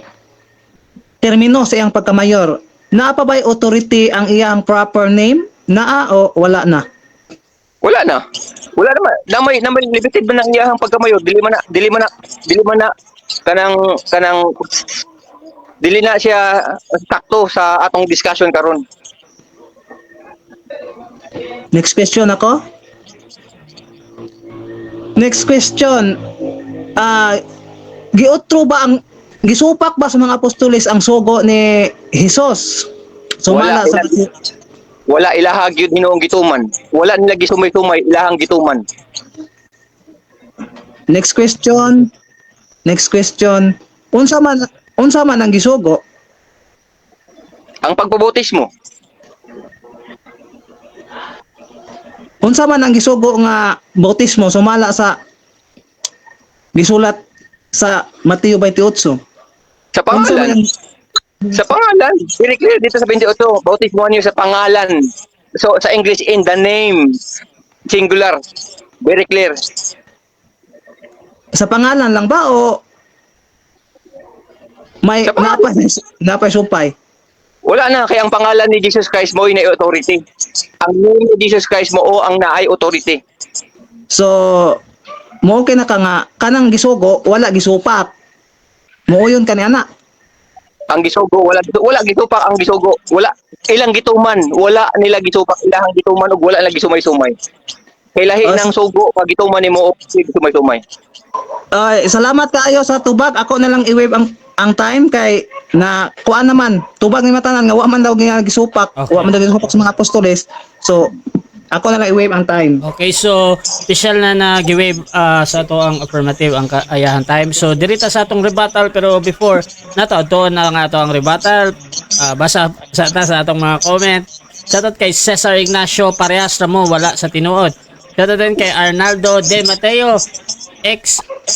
termino sa iyang pagkamayor, naa pa ba'y authority ang iyang proper name? Naa o wala na? Wala na. Wala naman. Namay limited man ang iyang pagkamayor. Dili man na dili na siya sakto sa atong discussion karon. Next question ako. Next question. Giotro ba ang gisupak ba sa mga apostoles ang sugo ni Jesus? Sumala sa Wala ilaha gyud Ginoong gituman. Wala nila gisumay-sumay ilahang gituman. Next question. Unsa man ang gisugo? Ang pagbabautismo. Unsa man ang gisugo nga bautismo sumala sa gisulat sa Mateo 28. Sa pangalan. Sa pangalan. Very clear dito sa 28. Bautismo niyo sa pangalan. So sa English in the name. Singular. Very clear. Sa pangalan lang ba o may napay supay? Wala na, kaya ang pangalan ni Jesus Christ mo ay na authority. Ang name ni Jesus Christ mo o ang naay authority. So mo okay na ka nga kanang gisugo wala gisupak. Muuyon ka ni ana. Ang gisugo wala gitupak ang gisugo. Wala ilang gituman, wala nila gitupak ilang gituman ug wala nila gisumay-sumay. Kay lahi Oh, ng sugo pag gituman nimo og gisumay-sumay. Ay, salamat kaayo sa tubag. Ako na lang i-wave ang time kay na kuan naman tubag ni matanan nga wa man daw gisupak, Okay. wa man daw gisupak sa mga apostoles. So ako na lang i-wave ang time. Okay, so special na nag-wave sa ato ang affirmative ang kaayahan time. So dirita sa atong rebuttal pero before nato adto na nga ato ang rebuttal. Basa sa atong mga comment. Shoutout kay Cesar Ignacio parehas ra mo wala sa tinuod. Shoutout din kay Arnaldo De Mateo.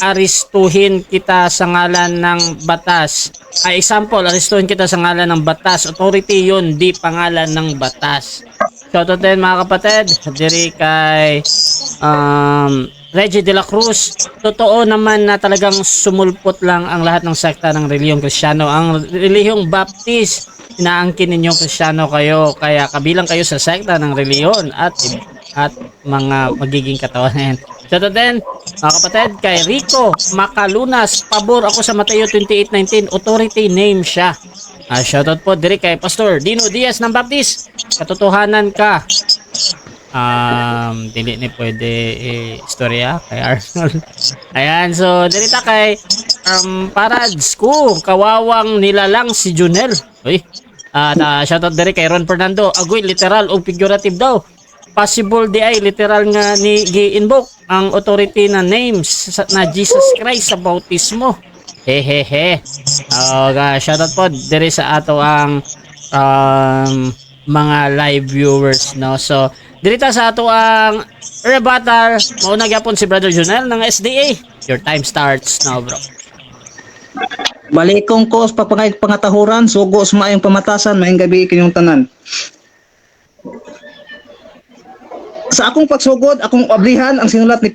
Aristuhin kita sa ngalan ng batas. Example, aristuhin kita sa ngalan ng batas. Authority yun, di pangalan ng batas. Shoutout din mga kapatid. Diri kay Reggie de la Cruz. Totoo naman na talagang sumulpot lang ang lahat ng sekta ng relihiyong Kristiyano. Ang relihiyong Baptist, inaangkin ninyong Kristiyano kayo. Kaya kabilang kayo sa sekta ng reliyon at mga magiging katawanan. Shoutout din mga kapatid kay Rico Macalunas. Pabor ako sa Mateo 28:19. Authority name siya. Shoutout po diri kay Pastor Dino Diaz ng Baptist. Katotohanan ka. Dili ni pwede istorya kay Arnold. Ayan, so dirita kay Parads ko. Kawawang nilalang si Junel. Uy. Shoutout diri kay Ron Fernando. Agoy literal o figurative daw. Possible di ay literal nga ni gi-invoke ang authority na names na Jesus Christ sa bautismo. Hehehe. Shoutout po diri sa ato ang mga live viewers, no. So dirita sa ato ang rebuttal, mauna gyapon si Brother Junel ng SDA. Your time starts now, bro. Balikong ko sa pangatahuran, sugo sa maayong pamatasan, maayong gabi kinyong tanan. Sa akong pagsugod, akong oblihan ang sinulat ni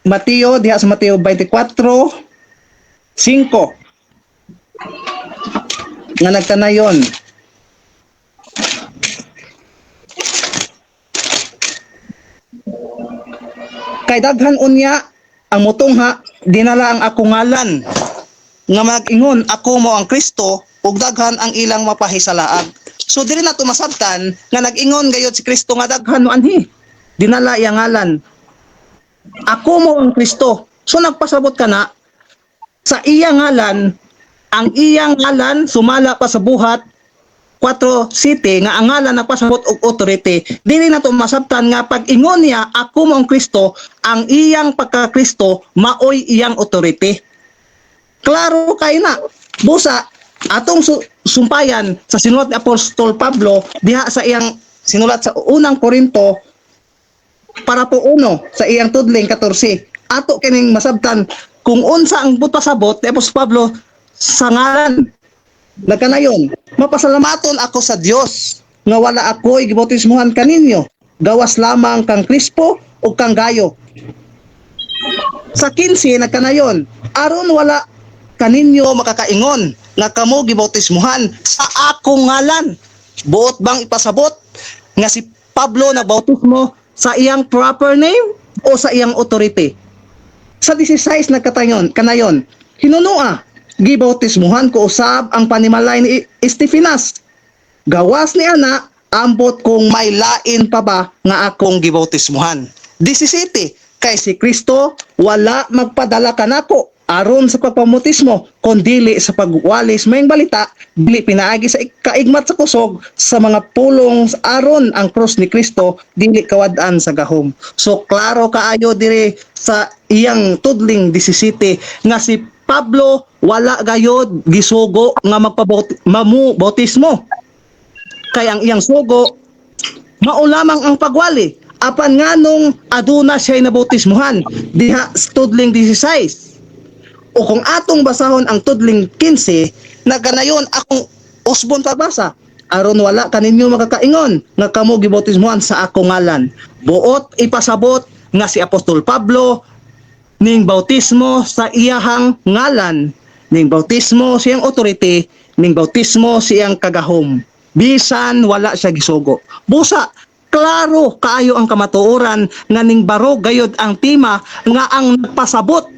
Mateo diha sa Mateo 24:5 nga nagkanayon. Kay daghan unya ang mutungha dinala ang akong ngalan nga mag-ingon ako mo ang Kristo ug daghan ang ilang mapahisalaag. So diri na tumasabtan nga nag-ingon gayud si Kristo nga daghan mo anhi dinala iyang ngalan. Ako mo ang Kristo. So nagpasabot ka na sa iyang ngalan, ang iyang ngalan sumala pa sa buhat 4:7 nga ang ngalan nagpasabot og authority. Dili na to masabtan nga pag ingon niya ako mo ang Kristo, ang iyang pagka-Kristo maoy iyang authority. Klaro kay na. Busa atong sumpayan sa sinulat ni Apostol Pablo diha sa iyang sinulat sa unang Korinto para po uno sa iyang tudling 14. Ato kining masabtan kung unsa ang pasabot ni Apostol Pablo sa ngalan nagkanayon. Mapasalamaton ako sa Dios nga wala ako'y gibautismuhan kaninyo. Gawas lamang kang Crispo o kang Gayo. Sa 15 nagkanayon, aron wala kaninyo makakaingon nga kamo gibautismuhan sa akong ngalan. Buot bang ipasabot nga si Pablo nagbautismo sa iyang proper name o sa iyang authority? Sa 16 kanayon, hinunua, gibautismuhan ko usab ang panimalay ni Estefanas. Gawas ni ana, ambot kung may lain pa ba nga akong gibautismuhan. 17, kay si Kristo wala magpadala kanako aron sa pagpamutismo kundili sa pagwalis mayong balita dili pinaagi sa kaigmat sa kusog sa mga pulong aron ang krus ni Kristo dili kawad-an sa gahom. So klaro kaayo diri sa iyang tudling 17 nga si Pablo wala gayod gisugo nga bautismo kay ang iyang sugo mao lamang ang pagwali apan nganong aduna siya nabautismuhan diha sa tudling 16. O kung atong basahon ang tudling 15, nagkanayon akong usbon pagbasa. Aron wala kaninyo makakaingon nga kamo gibautismuhan sa akong ngalan. Buot ipasabot nga si Apostol Pablo ning bautismo sa iyahang ngalan, ning bautismo siyang authority, ning bautismo siyang kagahom. Bisan wala siya gisugo. Busa klaro kaayo ang kamatuoran nga ning barog gayud ang tema nga ang nagpasabot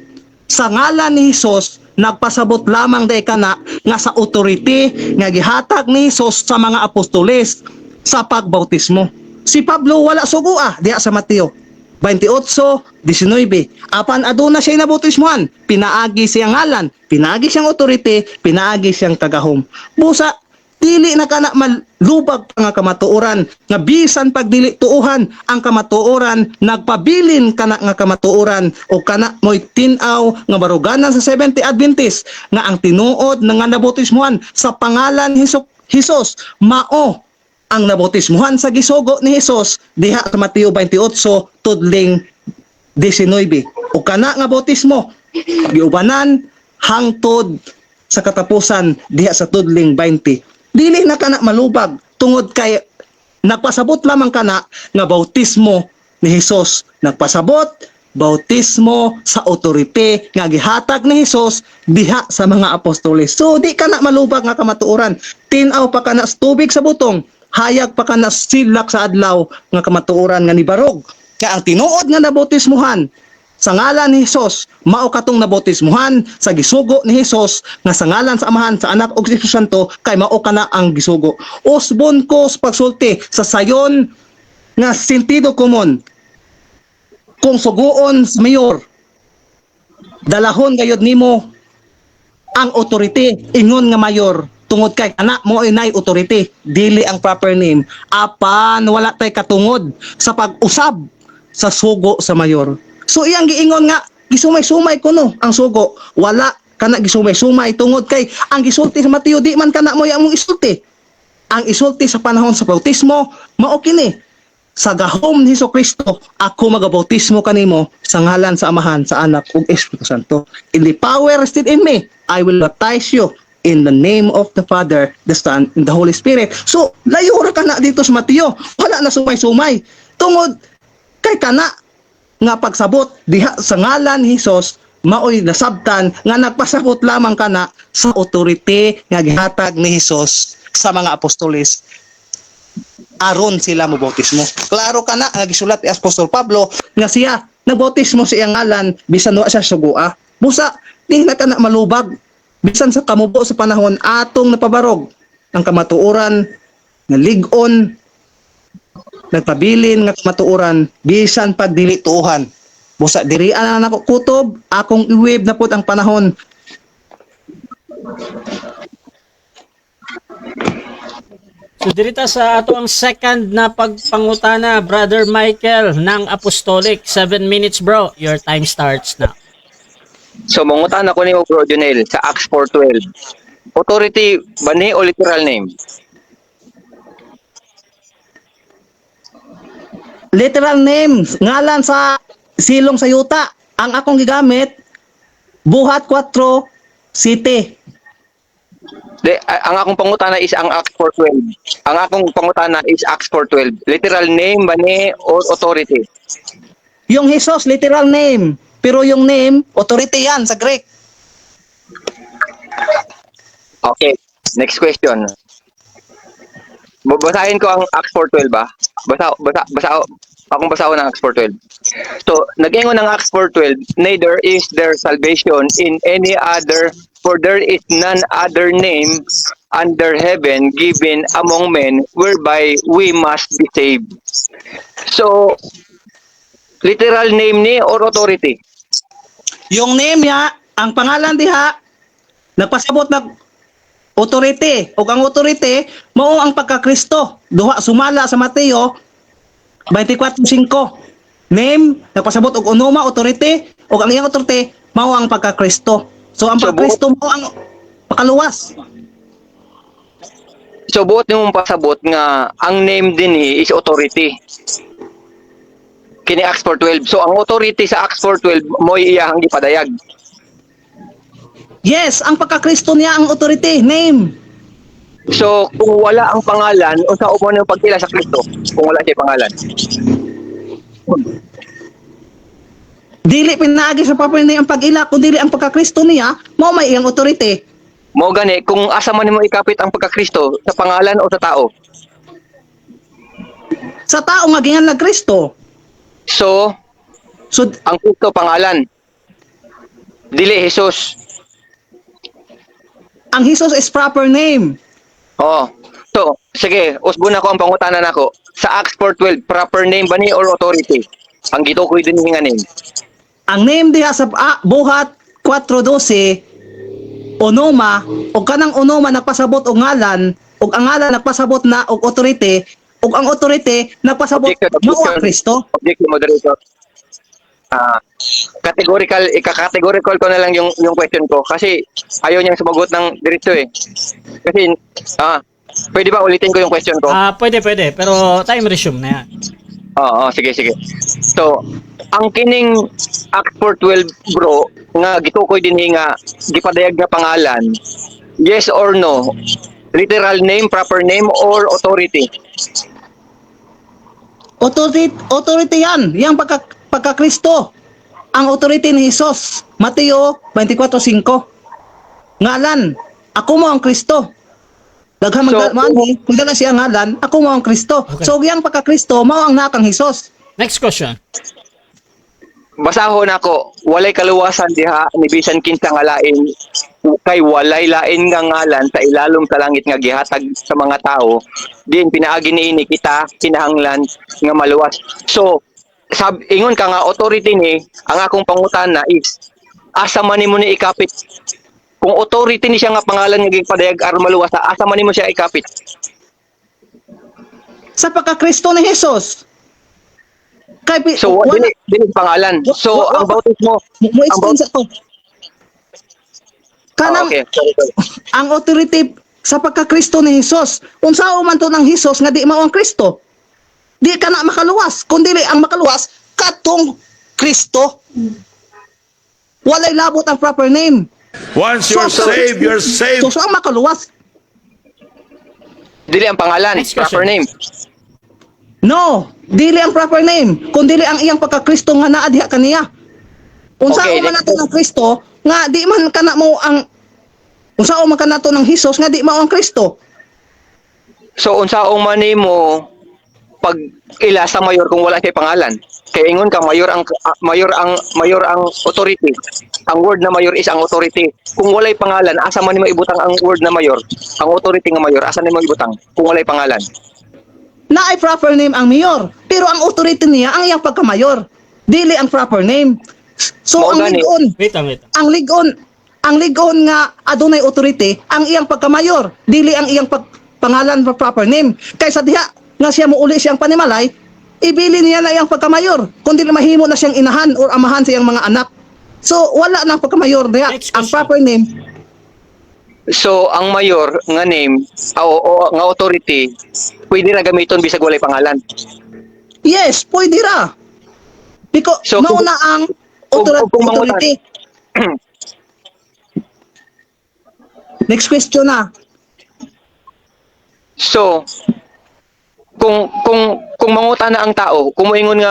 sa ngalan ni Hesus, nagpasabot lamang day kana nga sa authority nga gihatag ni Hesus sa mga apostoles sa pagbautismo. Si Pablo wala sugua diha sa Mateo 28:19. Apan aduna siya nabautismohan, pinaagi siyang ngalan, pinaagi siyang authority, pinaagi siyang tagahom. Busa dili na kana malubag pa nga kamatuoran nga bisan pag dili tuuhan ang kamatuoran nagpabilin kana nga kamatuoran o kana moy tin-aw nga baruganan sa 70 Adventist nga ang tinuod nga nabautismohan sa pangalan Hesus mao ang nabautismohan sa gisugo ni Hesus diha sa Mateo 28 tudling 19 o kana nga bautismo giubanan hangtod sa katapusan diha sa tudling 20. Dili na kana malubag tungod kay nagpasabot lamang kana nga bautismo ni Hesus. Nagpasabot bautismo sa authority nga gihatag ni Hesus diha sa mga apostoles. So di kana malubag nga kamatuoran. Tin-aw pa kana sa tubig sa butong, hayag pa kana silak sa adlaw nga kamatuoran nga nibarog. Kaya ang tinuod nga nabautismohan sa ngalan ni Hesus, mao katong nabautismohan sa gisugo ni Hesus nga sa ngalan sa Amahan, sa Anak ug sa Espiritu Santo kay mao kana ang gisugo. Usbon ko sa pagsulti sa sayon nga sentido komon. Kung suguon sa mayor, dalahon gayud nimo ang authority ingon nga mayor tungod kay kana mo inay authority, dili ang proper name. Apan wala tay katungod sa pag-usab sa sugo sa mayor. So iyang giingon nga gisumay-sumay kuno ang sugo, wala kana gisumay-sumay tungod kay ang gisulti sa Mateo di man kana mo imong isulti. Ang isulti sa panahon sa bautismo mao kini, sa gahom ni Jesucristo ako magabautismo kanimo sa ngalan sa Amahan, sa Anak ug Espiritu Santo. In the power rested in me, I will baptize you in the name of the Father, the Son, and the Holy Spirit. So layo ra kana dito sa Mateo, wala na sumay-sumay tungod kay kana nga pagsabot diha sa ngalan ni Hesus maoy nasabtan nga nagpasabot lamang kana sa authority nga gihatag ni Hesus sa mga apostoles aron sila mobautismo. Klaro kana nga gisulat ni Apostol Pablo nga siya nagbautismo sa iyang ngalan bisan wa siya sugua. Busa di na kana malubag bisan sa kamubo sa panahon atong napabarog ang kamatuoran nga lig-on nagpabilin nga kamatuoran bisan pag dili tuuhan. Busa dirian na nako kutob akong iweb na pud ang panahon. So dirita sa ato ang second na pagpangutana, Brother Michael ng Apostolic. 7 minutes bro, your time starts now. So mangutan ako ni Bro Junel sa Acts 4:12. Authority ba ni o literal name? Literal name, ngalan sa silong sa yuta. Ang akong gigamit, buhat 4 city. Ang akong pangutana is ang Acts 4:12. Ang akong pangutana is Acts 4:12. Literal name ba ni o authority? Yung Hesus, literal name. Pero yung name, authority yan sa Greek. Okay, next question. Babasahin ko ang Acts 4:12 ba? Akong basahon ng Acts 4:12. So, nag-ingon ng Acts 4:12, neither is there salvation in any other, for there is none other name under heaven given among men whereby we must be saved. So, literal name ni or authority? Yung name niya, ang pangalan diha, nagpasabot na authority. O ang authority, mao ang pagkakristo. Duha sumala sa Mateo 24:5. Name, nagpasabot og unoma authority, o ang iyang authority, mao ang pagkakristo. So ang pagkakristo mo ang pakaluwas. So, buot nimong pasabot nga ang name din is authority. Kini Acts 4:12. So, ang authority sa Acts 4:12 mo iyahang gipadayag. Yes, ang pagkakristo niya ang authority, name. So, kung wala ang pangalan, o sa upo ng pagkila sa Kristo, kung wala siya pangalan. Dili pinaagi sa papel niya ang pag-ila, kung dili ang pagkakristo niya, mao may iyang authority. Mao gani, kung asa man mo ikapit ang pagkakristo, sa pangalan o sa tao? sa tao nga gingan na Kristo. So, So ang Kristo pangalan. Dili Jesus. ang Hesus is proper name. Oh. So, sige, usbon ako ang pangutanan ako. Sa Acts 4:12, proper name ba ni or authority? Ang gitukoy din nga name. Ang name diha sa buhat 4:12 onoma o kanang onoma nagpasabot og ngalan ug ang ngalan nagpasabot na og authority ug ang authority nagpasabot mao ang Kristo. Objection, moderator. Categorical ko na lang yung question ko kasi ayaw niyang sumagot ng diretso eh. Kasi pwede ba ulitin ko yung question ko? Pwede, pero time resume na yan. Oo, sige. So, ang kining Act 4:12 bro nga gitukoy din nga gipadayag nga pangalan, yes or no? Literal name, proper name or authority? Authority yan, yang pagka Kristo. Ang authority ni Jesus, Mateo 24:5. Ngalan, ako mo ang Kristo. Daghang magdamani, kung dala siya ngalan, ako mo ang Kristo. Okay. So yang pagka Kristo mao ang nakang Jesus. Next question. Basahon ako, walay kaluwasan diha ni bisan kinsa nga lain kay walay lain nga ngalan sa ilalom sa langit nga gihatag sa mga tao din pinaagi niini kita kinahanglan nga maluwas. So ingon ka nga authority ni ang akong pangutana is asa man nimo ni ikapit? Kung authority ni siya nga pangalan nga gipadayag aron maluwas, asa man nimo siya ikapit? Sa pagka Kristo ni Jesus. Kay So dili pangalan. So ang bautismo mo explain sa to. Kanang okay. Sorry. ang authority sa pagka-Kristo ni Jesus. Unsao man to ng Jesus nga di mao ang Kristo. Di ka na makaluwas. Kung dili ang makaluwas, katong Kristo. Walay labot ang proper name. Once you're saved, you're saved. So ang makaluwas? Dili ang pangalan, Next question. proper name. No, dili ang proper name. Kung dili ang iyang pagka-Kristo nga naa diha kaniya. Unsao Okay, man next nato ng Kristo nga di man kana mo ang unsao man kanato ng Jesus nga di mao ang Kristo. So unsaong man nimo pag ila sa mayor kung wala siya pangalan? Kaya ingon ka mayor ang authority. Ang word na mayor is ang authority. Kung walay pangalan, asa man nimo ibutang ang word na mayor? Ang authority nga mayor, asa nimo ibutang kung walay pangalan? Na ay proper name ang mayor, pero ang authority niya ang iyang pagkamayor. Dili ang proper name. So Mao ang gani. ligon, Wait lang. ang ligon nga adunay authority ang iyang pagkamayor, dili ang iyang pangalan for proper name. Kaysa diha nga siya muuli siyang panimalay, ibili niya na iyang pagkamayor, kundi mahimo na siyang inahan or amahan sa iyang mga anak. So wala na ang pagkamayor diha. Next Ang question. proper name, So ang mayor nga name o nga authority pwede na gamiton bisag walay pangalan. yes, pwede ra. Because So, mao kung- na ang kung authority. Next question na. So kung manguta na ang tao, kung moingon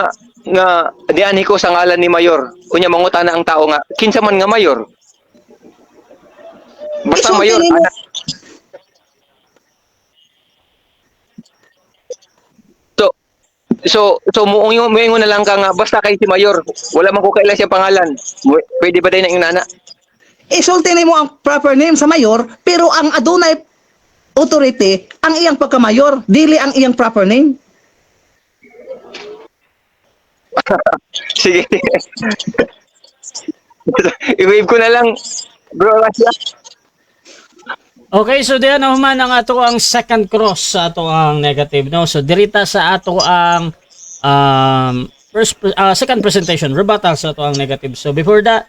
nga diani ko sa ngalan ni mayor, unya manguta na ang tao nga kinsa man nga mayor. Basta Isulti mayor nimo. anak. So moingon na lang ka nga basta kay si mayor, wala man ko kaila siya pangalan. Pwede ba day na inana? Isulti nimo ang proper name sa mayor, pero ang adunay authority ang iyang pagkamayor, dili ang iyang proper name. Sige. I-wave ko na lang. Bro, Rasya. Okay, so diyan na human ang ato ang second cross sa ato ang negative, no? So dirita sa ato ang second presentation, rebuttal sa ato ang negative. So before that,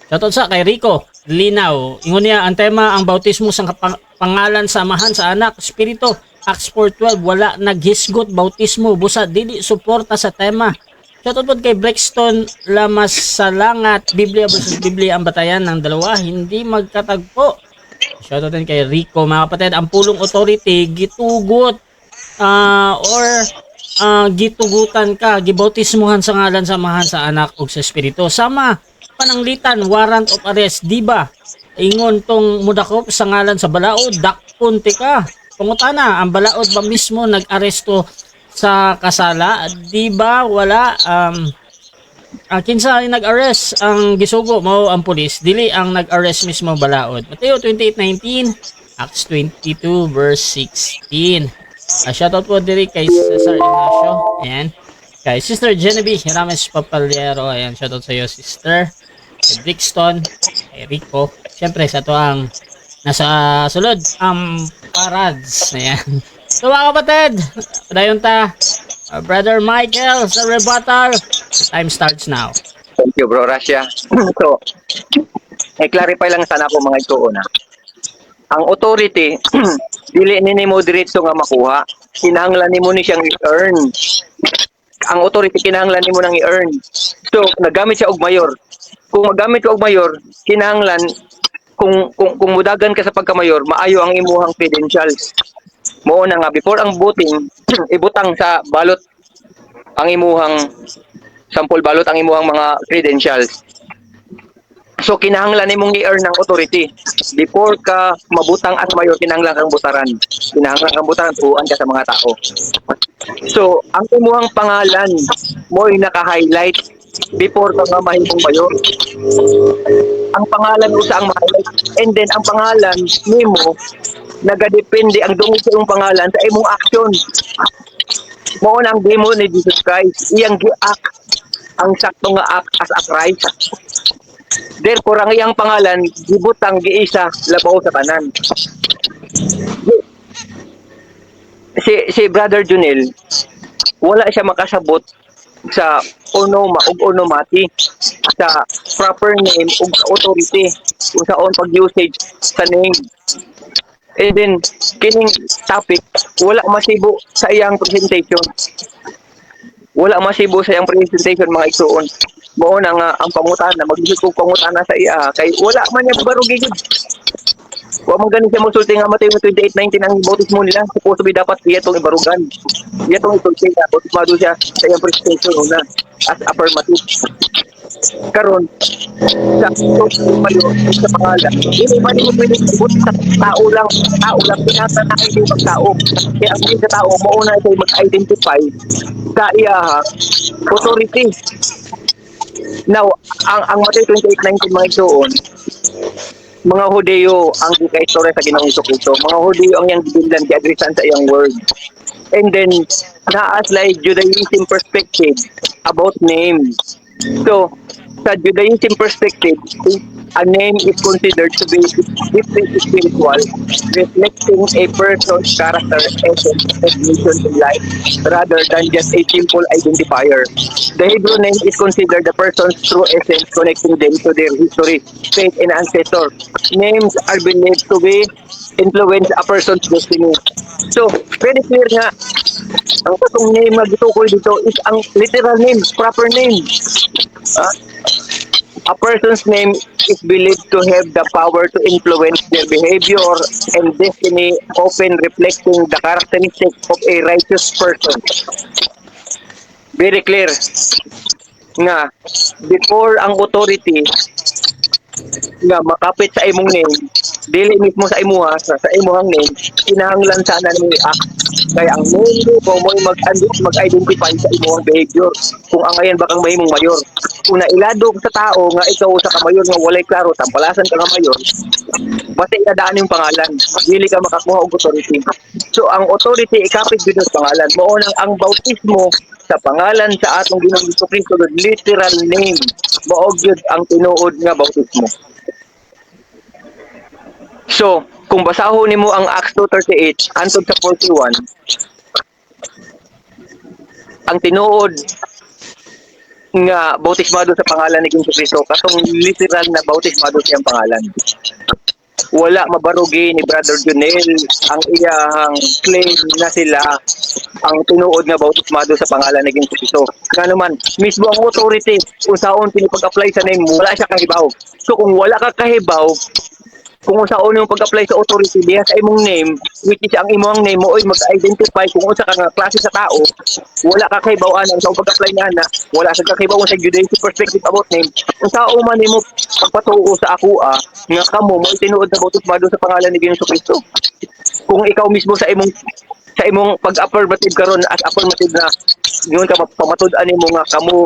datot sa kay Rico, linaw. Ingon niya ang tema ang bautismo sa pangalan samahan sa anak, espiritu. Acts 4:12 wala naghisgot bautismo busa dili suporta sa tema. Shoutout kay Brexton Lamas Salangat, Biblia versus Biblia ang batayan ng dalawa, hindi magkatagpo. Shoutout din kay Rico, mga kapatid, ang pulong authority gitugot gitugutan ka, gibautismuhan sa ngalan samahan sa anak ug sa espiritu. Sama pananglitan, warrant of arrest, di ba? Ingon tong mudakop sa ngalan sa balaod, dakpon ti ka. Pangutana, ang balaod ba mismo nag-aresto sa kasala, di ba wala kinsa nag-arrest ang gisugo mo ang pulis, dili ang nag-arrest mismo balaod. Mateo 28:19, Acts 22 verse 16. Shoutout po diri kay Cesar Ignacio, ayan. Kay Sister Genevieve Rames Papaliero, ayan, shoutout sa iyo sister. Kay Brixton, kay Rico, syempre sa to ang nasa sulod parads, ayan. So mga kapatid, padayon ta. Brother Michael sa rebuttal. Time starts now. Thank you, bro, Russia. So, i-clarify lang sana ako mga ito na. Ang authority, dili ni mo diretso nga makuha. Kinahanglan nimo ni siyang i-earn. Ang authority, kinahanglan nimo nang i-earn. So, nagamit siya og mayor. Kung magamit ka og mayor, kinahanglan, kung mudagan ka sa pagkamayor, maayo ang imuhang credentials. Mo na nga before ang voting ibutang sa balot ang imuhang sample balot ang imuhang mga credentials. So kinahanglan nimong i-earn ng authority before ka mabutang as mayor. Kinahanglan kang butaran, kinahanglan kang butaran, tuuan ka sa mga tao. So ang imuhang pangalan mo ay naka-highlight before ka nga mahimong mayor. Ang pangalan mo sa ang ma-highlight, and then ang pangalan nimo nagadepende ang dungog sa imong pangalan sa imong action. Mao nang demo ni Jesus Christ, iyang gi-act ang sakto nga act as a Christ. Therefore ang iyang pangalan gibutang giisa labaw sa tanan. Si Brother Junel, wala siya makasabot sa onoma ug onomati sa proper name ug authority kung saon pag-usage sa name. And then, kining topic, wala masibo sa iyang presentation. Wala masibo sa iyang presentation, mga igsuon. Mao na nga ang pangutana, mag-isip kong pangutana sa iya, kay wala man niya barugigid. Wa man ganin siya musulti nga Mateo 28:19 ang bautismo nila, supposed to be dapat iya tong ibarugan. Iya tong isulti na, bautismado siya sa iyang presentation una, as affirmative. Karon sa payo sa pangalan hindi pa nimo pwede ibut sa tao lang pinasa na hindi magtao kaya ang mga tao mauna ito mag-identify sa iya authority. Now ang Mateo 28:19 mga isuon, mga Hudyo ang gikaistorya sa Ginoong Jesucristo, mga Hudyo ang iyang gibilan giadresan sa iyang word. And then naas like Judaism perspective about names. So, sa Judaism perspective, a name is considered to be deeply spiritual, reflecting a person's character, essence, and mission in life, rather than just a simple identifier. The Hebrew name is considered the person's true essence, connecting them to their history, faith, and ancestor. Names are believed to be influence a person's destiny. So, very clear nga, ang katong name na gitukoy dito is ang literal name, proper name. A person's name is believed to have the power to influence their behavior and destiny, often reflecting the characteristics of a righteous person. Very clear nga, before ang authority nga makapit sa imong name, dili mismo sa imuha, sa imuhang name, kinahanglan sana ni act. Kaya ang name mo mag-identify sa imuhang behavior. Kung ang ayan bakang mahimong mayor. Kung nailado sa tao nga ikaw sa kamayor nga walay klaro, tampalasan ka nga mayor, basta iladaan yung pangalan. Dili ka makakuha og authority. So ang authority ikapit dito sa pangalan. Mao nang ang bautismo sa pangalan sa atong Ginoong Jesucristo, literal name. Mao gyud ang tinuod nga bautismo. So, kung basahon nimo ang Acts 2:38 antod sa 41, ang tinuod nga bautismado sa pangalan ni Jesucristo, katong literal na bautismado siyang pangalan. Wala mabarugi ni Brother Junel ang iyahang claim na sila ang tinuod nga bautismado sa pangalan ni Jesucristo. Nga naman, mismo ang authority kung saan pinipag-apply sa name, wala siya kahibaw. So kung wala ka kahibaw, kung saan yung pag-apply sa authority diha sa imong name, which is ang imong name mo ay mag-identify kung unsa ka nga klase sa tao, wala ka kahibawan sa pag-apply na wala sa kahibawan sa Judaism perspective about name. Kung saan man nimo pagpatuo sa akoa nga kamo mo tinuod na bautismado sa pangalan ni Jesucristo. Kung ikaw mismo sa imong sa imong pag-affirmative karon as affirmative na yun ka pamatud-an nimo nga kamo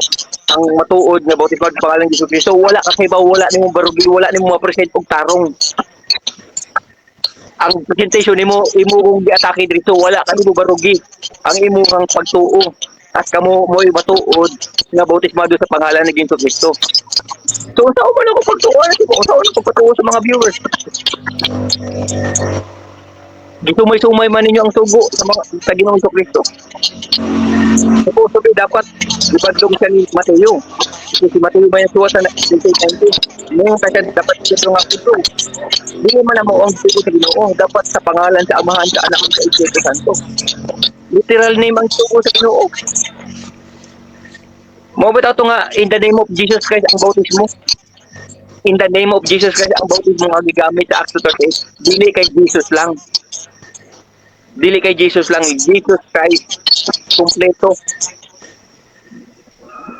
ang matuod nga bautismo sa pangalan ni Hesus Kristo, wala ka kay wala nimo barugi, wala nimo ma-present og tarong. Ang presentation nimo imo kung giatake dito, wala ka nimo barugi ang imong pagtuo at kamo mo'y matuod nga bautismado sa pangalan ni Hesus Kristo. So unsa man ako pagtuo, unsa ako pagtuo sa mga viewers. Gisumay-sumay man ninyo ang sugo sa Ginoong Jesucristo. Supposed dapat ipadlong siya ni Mateo. Kasi si Mateo may suwa sa 1990. Ngayon kasi dapat ito nga ito. Hindi man na mo ang sugo sa Ginoo. Dapat sa pangalan sa Amahan, sa Anak, sa Espiritu Santo. Literal name ang sugo sa Ginoo. Mo ba ito nga, in the name of Jesus Christ ang bautismo? In the name of Jesus Christ ang bautismo nga gigamit sa Acts 38. Dili kay Jesus lang. Dili kay Jesus lang, Jesus Christ kompleto.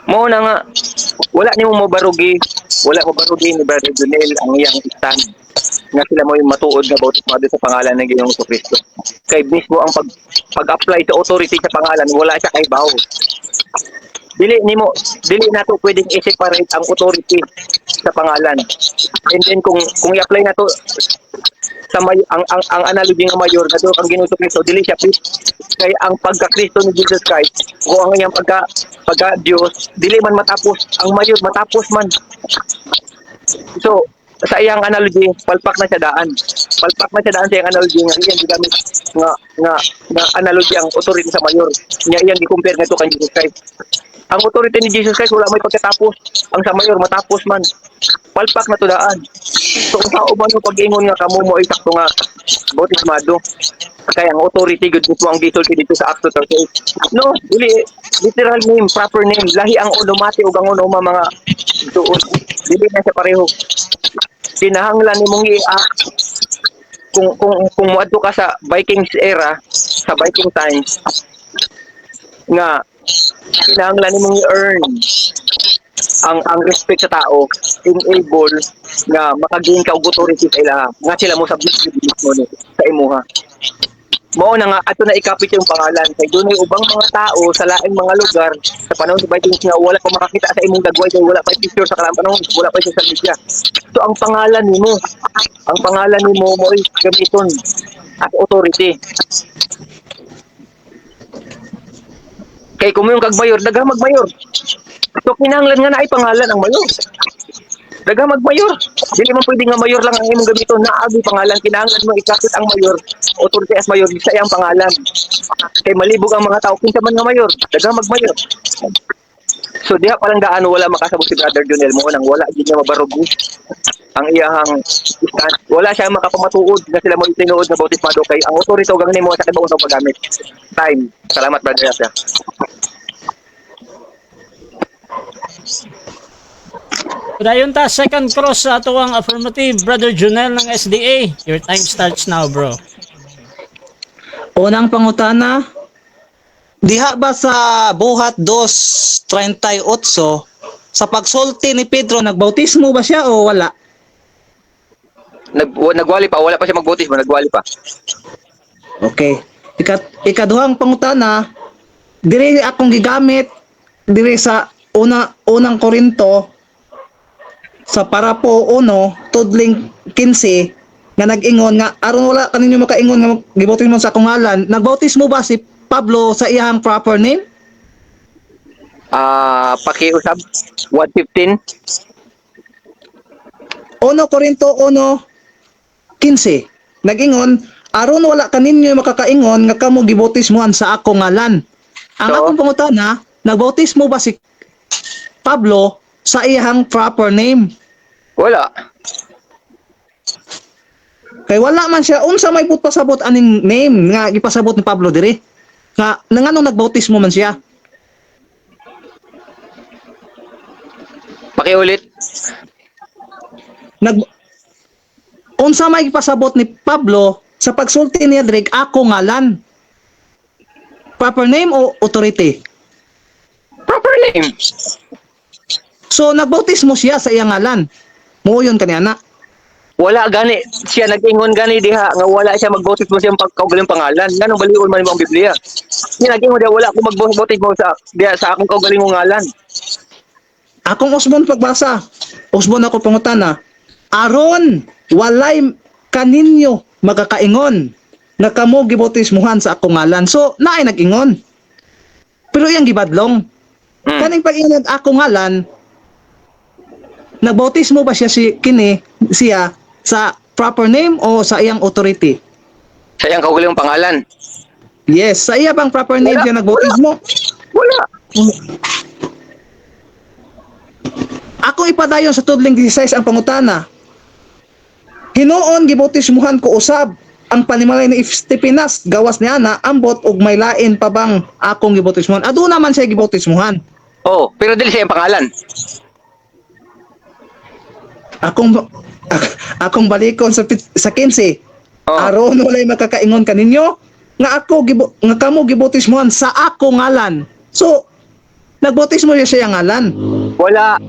Mo na nga wala nimo mabarugi, wala mo barugi ni Brother Junel ang iyang stand nga sila mo yung matuod nga bautismado sa pangalan ng Ginoong Jesucristo. Kay mismo ang pag-apply sa authority sa pangalan, wala siya kay bawo. Dili nato pwedeng i-separate ang authority sa pangalan. And then kung i-apply nato sa ang analogy ng mayor na doon ang Ginoong Jesucristo, dili siya fit. Kaya ang pagka-Kristo ni Jesus Christ o ang iyang pagka-Diyos, dili man matapos. Ang mayor matapos man. So, sa iyang analogy, palpak na siya daan. Palpak na siya daan sa iyang analogy nga iyang gigamit nga analogy ang authority sa mayor. Nga iyang gi-compare nga ito kay Jesus Christ. Ang authority ni Jesus Christ wala may pagkatapos. Ang sa mayor matapos man. Palpak na to daan. So kung sao man yung pag-ingon nga kamo mo ay sakto nga bautismado. Kaya ang authority good mo ang gisulti dito sa Acts 38. No, dili literal name, proper name, lahi ang onomati ug ang onoma mga doon. Dili na sa pareho. Kinahanglan nimong kung moadto ka sa Vikings era, sa Viking times nga kinahanglan nimong i-earn ang respect sa tao, enable nga makagain ka og authority sa ila nga sila mo submit mo sa imuha. Mao na nga ato na ikapit yung pangalan kay dunay ubang mga tao sa laing mga lugar sa panahon sa Vikings nga wala pa makakita sa imong dagway kay wala pa picture sa kalang panahon, wala pa social media. So ang pangalan nimo mo ay gamiton as authority. Kay kung yung kag-mayor, daghang mag-mayor. So kinahanglan nga na ay pangalan ang mayor. Daghang mag-mayor. Dili man pwede nga mayor lang ang imong gamiton, naagi pangalan. Kinahanglan mo ikapit ang mayor, authority as mayor sa iyang pangalan. Kay malibog ang mga tao kinsa man nga mayor, daghang mag-mayor. So diha parang gaano wala makasabot si Brother Junel mo nang wala gid niya mabarugi ang iyang stand. Wala siya makapamatuod na sila mo itinuod na bautismado kay ang authority ug ang nimo sa tibuok sa paggamit. Time. Salamat Brother Yasya. Dayon ta, second cross sa ato ang affirmative, Brother Junel ng SDA. Your time starts now, bro. Unang pangutana, diha ba sa buhat 2:38 sa pagsulti ni Pedro nagbautismo ba siya o wala? Nagwali pa, wala pa siya magbautismo, nagwali pa. Okay. Ikaduhang pangutana, diri akong gigamit diri sa unang Korinto sa para po 1 tudling 15 nga nag-ingon nga aron wala kaninyo makaingon nga gibautismo sa akong ngalan. Nagbautismo ba si Pablo sa iyang proper name? Pakiusab 1:15. 1 Korinto 1:15 nag-ingon aron wala kaninyo makakaingon nga kamo gibautismoan sa akong ngalan. Ang So, akong pangutana, nagbautismo ba si Pablo sa iyang proper name? Wala. Kay wala man siya unsa may pasabot aning name nga gipasabot ni Pablo diri. Nga nganong nagbautismo man siya? Pakiulit. Unsa may gipasabot ni Pablo sa pagsulti niya diri ako ngalan? Proper name o authority? Proper name. So nagbautismo siya sa iyang ngalan. Muyon kaniana. Wala gani siya nag-ingon gani diha nga wala siya magbautismo siyang pagkaugaling pangalan. Nganong balion man mo ang Biblia? Siya nag-ingon diha wala ako magbautismo sa diha sa akong kaugaling ngalan. Akong usbon pagbasa. Usbon ako pangutana. Aron walay kaninyo magkakaingon nga kamo gibautismuhan sa akong ngalan. So naay nag-ingon. Pero iyang gibadlong. Kaning pag-ingon akong ngalan, nagbautismo ba siya siya sa proper name o sa iyang authority? Sa iyang kaugaling pangalan. Yes, sa iya bang proper name Wala. siya nagbautismo? Wala. Ako ipadayon sa tudling 16 ang pangutana. Hinuon gibautismuhan ko usab ang panimalay ni Estepinas gawas ni ana ambot og may lain pa bang akong gibautismuhan. Aduna man siya gibautismuhan. Oh, pero dili sa iyang pangalan. Akong balikon sa 15. Oh. Aron walay makakaingon kaninyo nga nga kamo gibautismuhan sa ako ngalan. So nagbautismo siya sa iyang ngalan. Wala.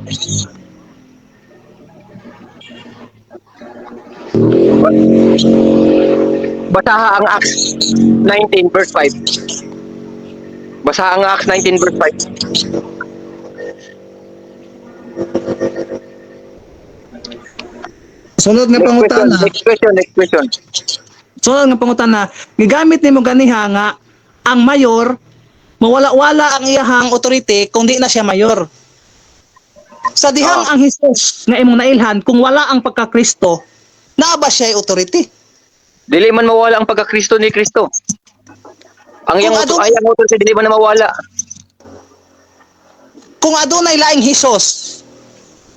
Basaha ang Acts 19 verse 5. Basaha ang Acts 19 verse 5. Sunod nga pangutana. Next question. Sunod nga pangutana, gigamit nimo ganiha nga ang mayor mawala-wala ang iyahang authority kung di na siya mayor. Sa dihang ang Hesus nga imong nailhan kung wala ang pagka-Kristo, naa ba siya authority? Dili man mawala ang pagka-Kristo ni Kristo. Ang iyang authority dili man na mawala. Kung adunay laing Hesus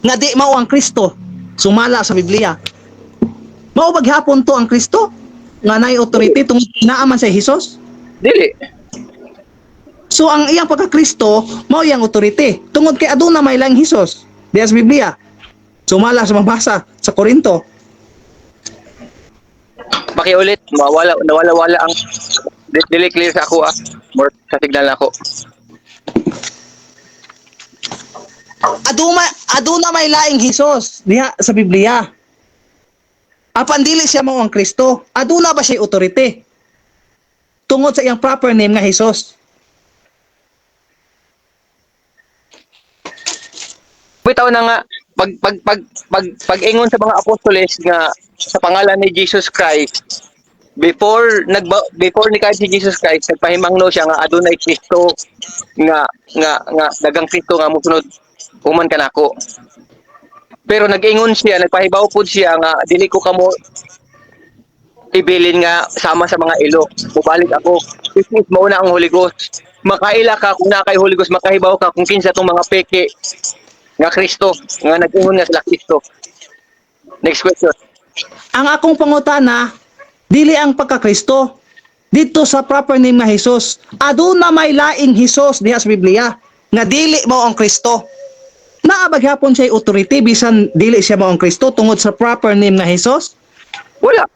nga di mao ang Kristo, sumala sa Biblia. Mao baghapon to ang Kristo nga naay authority tungod naa man sa Hesus? Dili. So ang iyang pagka-Kristo mao iyang authority. Tungod kay aduna may laing Hesus diha sa Biblia. Sumala sa mabasa sa Korinto. Pakiulit, nawala-wala ang dili clear sa ako more sa signal ako. Aduna may laing Hesus diha sa Biblia. Apan dili siya mao ang Kristo. Aduna ba siya authority? Tungod sa iyang proper name nga Hesus. Bitaw na nga pag-ingon sa mga apostoles nga sa pangalan ni Jesus Christ before ni kahit si Jesus Christ nagpahimangno siya nga adunay Kristo nga dagang Kristo nga mosunod human kanako. Pero nag-ingon siya, nagpahibaw pud siya nga dili ko kamo ibilin nga sama sa mga ilok. Mubalik ako. This is mauna ang Holy Ghost. Makaila ka kung na kay Holy Ghost, makahibaw ka kung kinsa tong mga peke nga Kristo, nga nag-ingon nga sila Kristo. Next question. Ang akong pangutana, dili ang pagka-Kristo. Dito sa proper name nga Hesus. Aduna may laing Hesus diha sa Biblia nga dili mao ang Kristo. Naa baghapon siya authority bisan dili siya mao ang Kristo tungod sa proper name nga Hesus? Wala.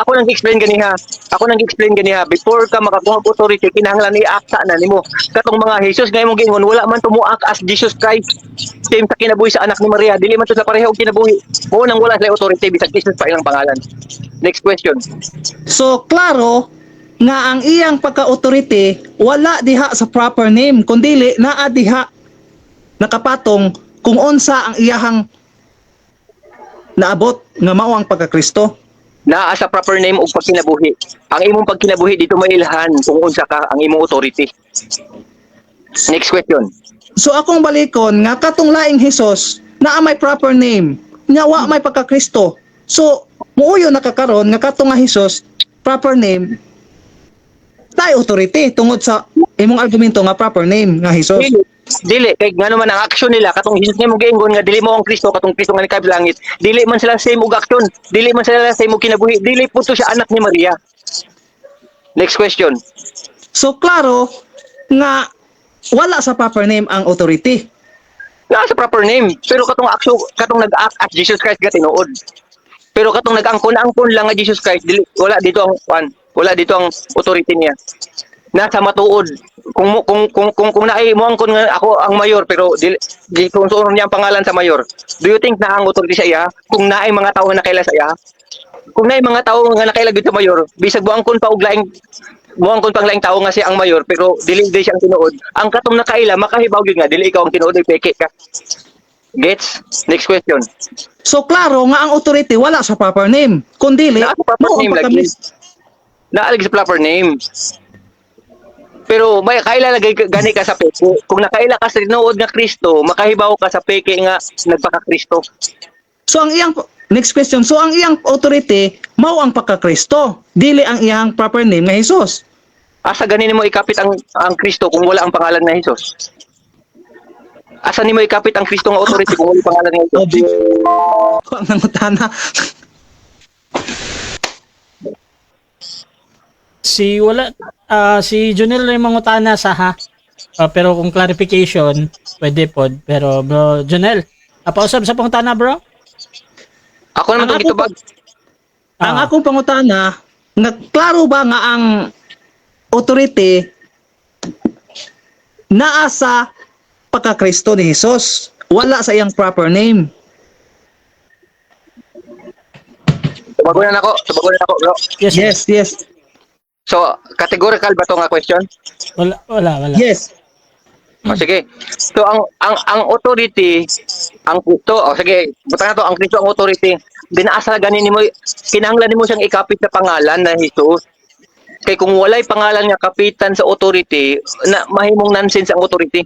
Ako nang explain ganiha. Before ka makakuha og authority, kinahanglan i-akta na nimo. Katong mga Jesus nga imong gingon, wala man tumuak as Jesus Christ. Same sa kinabuhi sa anak ni Maria, dili man to sa pareho og kinabuhi. Mo nang wala sa authority bisag Jesus pa ilang pangalan. Next question. So, klaro nga ang iyang pagka-authority wala diha sa proper name, kundi naa diha nakapatong kung unsa ang iyahang naabot nga mao ang pagka-Kristo. Naa sa proper name ug pagkinabuhi. Ang imong pagkinabuhi dito mailhan kung unsa ka ang imong authority. Next question. So akong balikon nga katong laing Hesus naa may proper name, nga wa may pagka-Kristo. So muuyo nakakaron nga katong nga Hesus proper name tay authority tungod sa imong argumento nga proper name nga Hesus. Dili kay ngano man ang action nila katong Jesus nga mo giingon nga dili mo ang Kristo katong Kristo nga nikay langit. Dili man sila same og action, dili man sila same og kinabuhi, dili po to siya anak ni Maria. Next question. So klaro nga wala sa proper name ang authority. Nga sa proper name, pero katong action katong nag-act as Jesus Christ ga tinuod. Pero katong nag-angkon lang nga Jesus Christ, dili, wala dito ang authority niya. Nasa matuod kung naay mo ang nga ako ang mayor pero di kung suon niya ang pangalan sa mayor, do you think na ang authority sa iya kung naay mga tao na kaila sa iya? Kung naay mga tao nga nakailagid sa mayor, bisag buangkon pa og laing buangkon pang laing tao nga siya ang mayor pero dili siya ang tinuod. Ang katong nakaila makahibaw gyud nga dili ikaw ang tinuod peke ka. Gets? Next question. So klaro nga ang authority wala sa proper name, kundi Naa sa proper name lagi. Naalig sa proper name. Pero may kaila lagi gani ka sa peke. Kung nakaila ka sa tinuod nga Kristo, makahibaw ka sa peke nga nagpaka-Kristo. So ang iyang next question, so ang iyang authority mao ang pagka-Kristo, dili ang iyang proper name nga Hesus. Asa ganin mo ikapit ang Kristo kung wala ang pangalan na Hesus? Asa nimo ikapit ang Kristo nga authority kung wala ang pangalan nga Hesus? Ang nangutana. Si Junel rin mangutana sa ha. Pero kung clarification, pwede pod. Pero bro, Junel, pausap sa pangutana bro? Ako naman itong gitubag. Ang akong pangutana, nga klaro ba nga ang authority naa sa pagka-Kristo ni Hesus, wala sa iyang proper name. Tubagunan ako bro. Yes. So, categorical ba 'to nga question? Wala. Yes. O sige. So ang authority, ang Kristo, sige, buta na to, ang Kristo ang authority. Binaasa ganin nimo, kinahanglan nimo siyang ikapit sa pangalan na Hesus. Kay kung walay pangalan nga kapitan sa authority, na mahimong nonsense ang authority.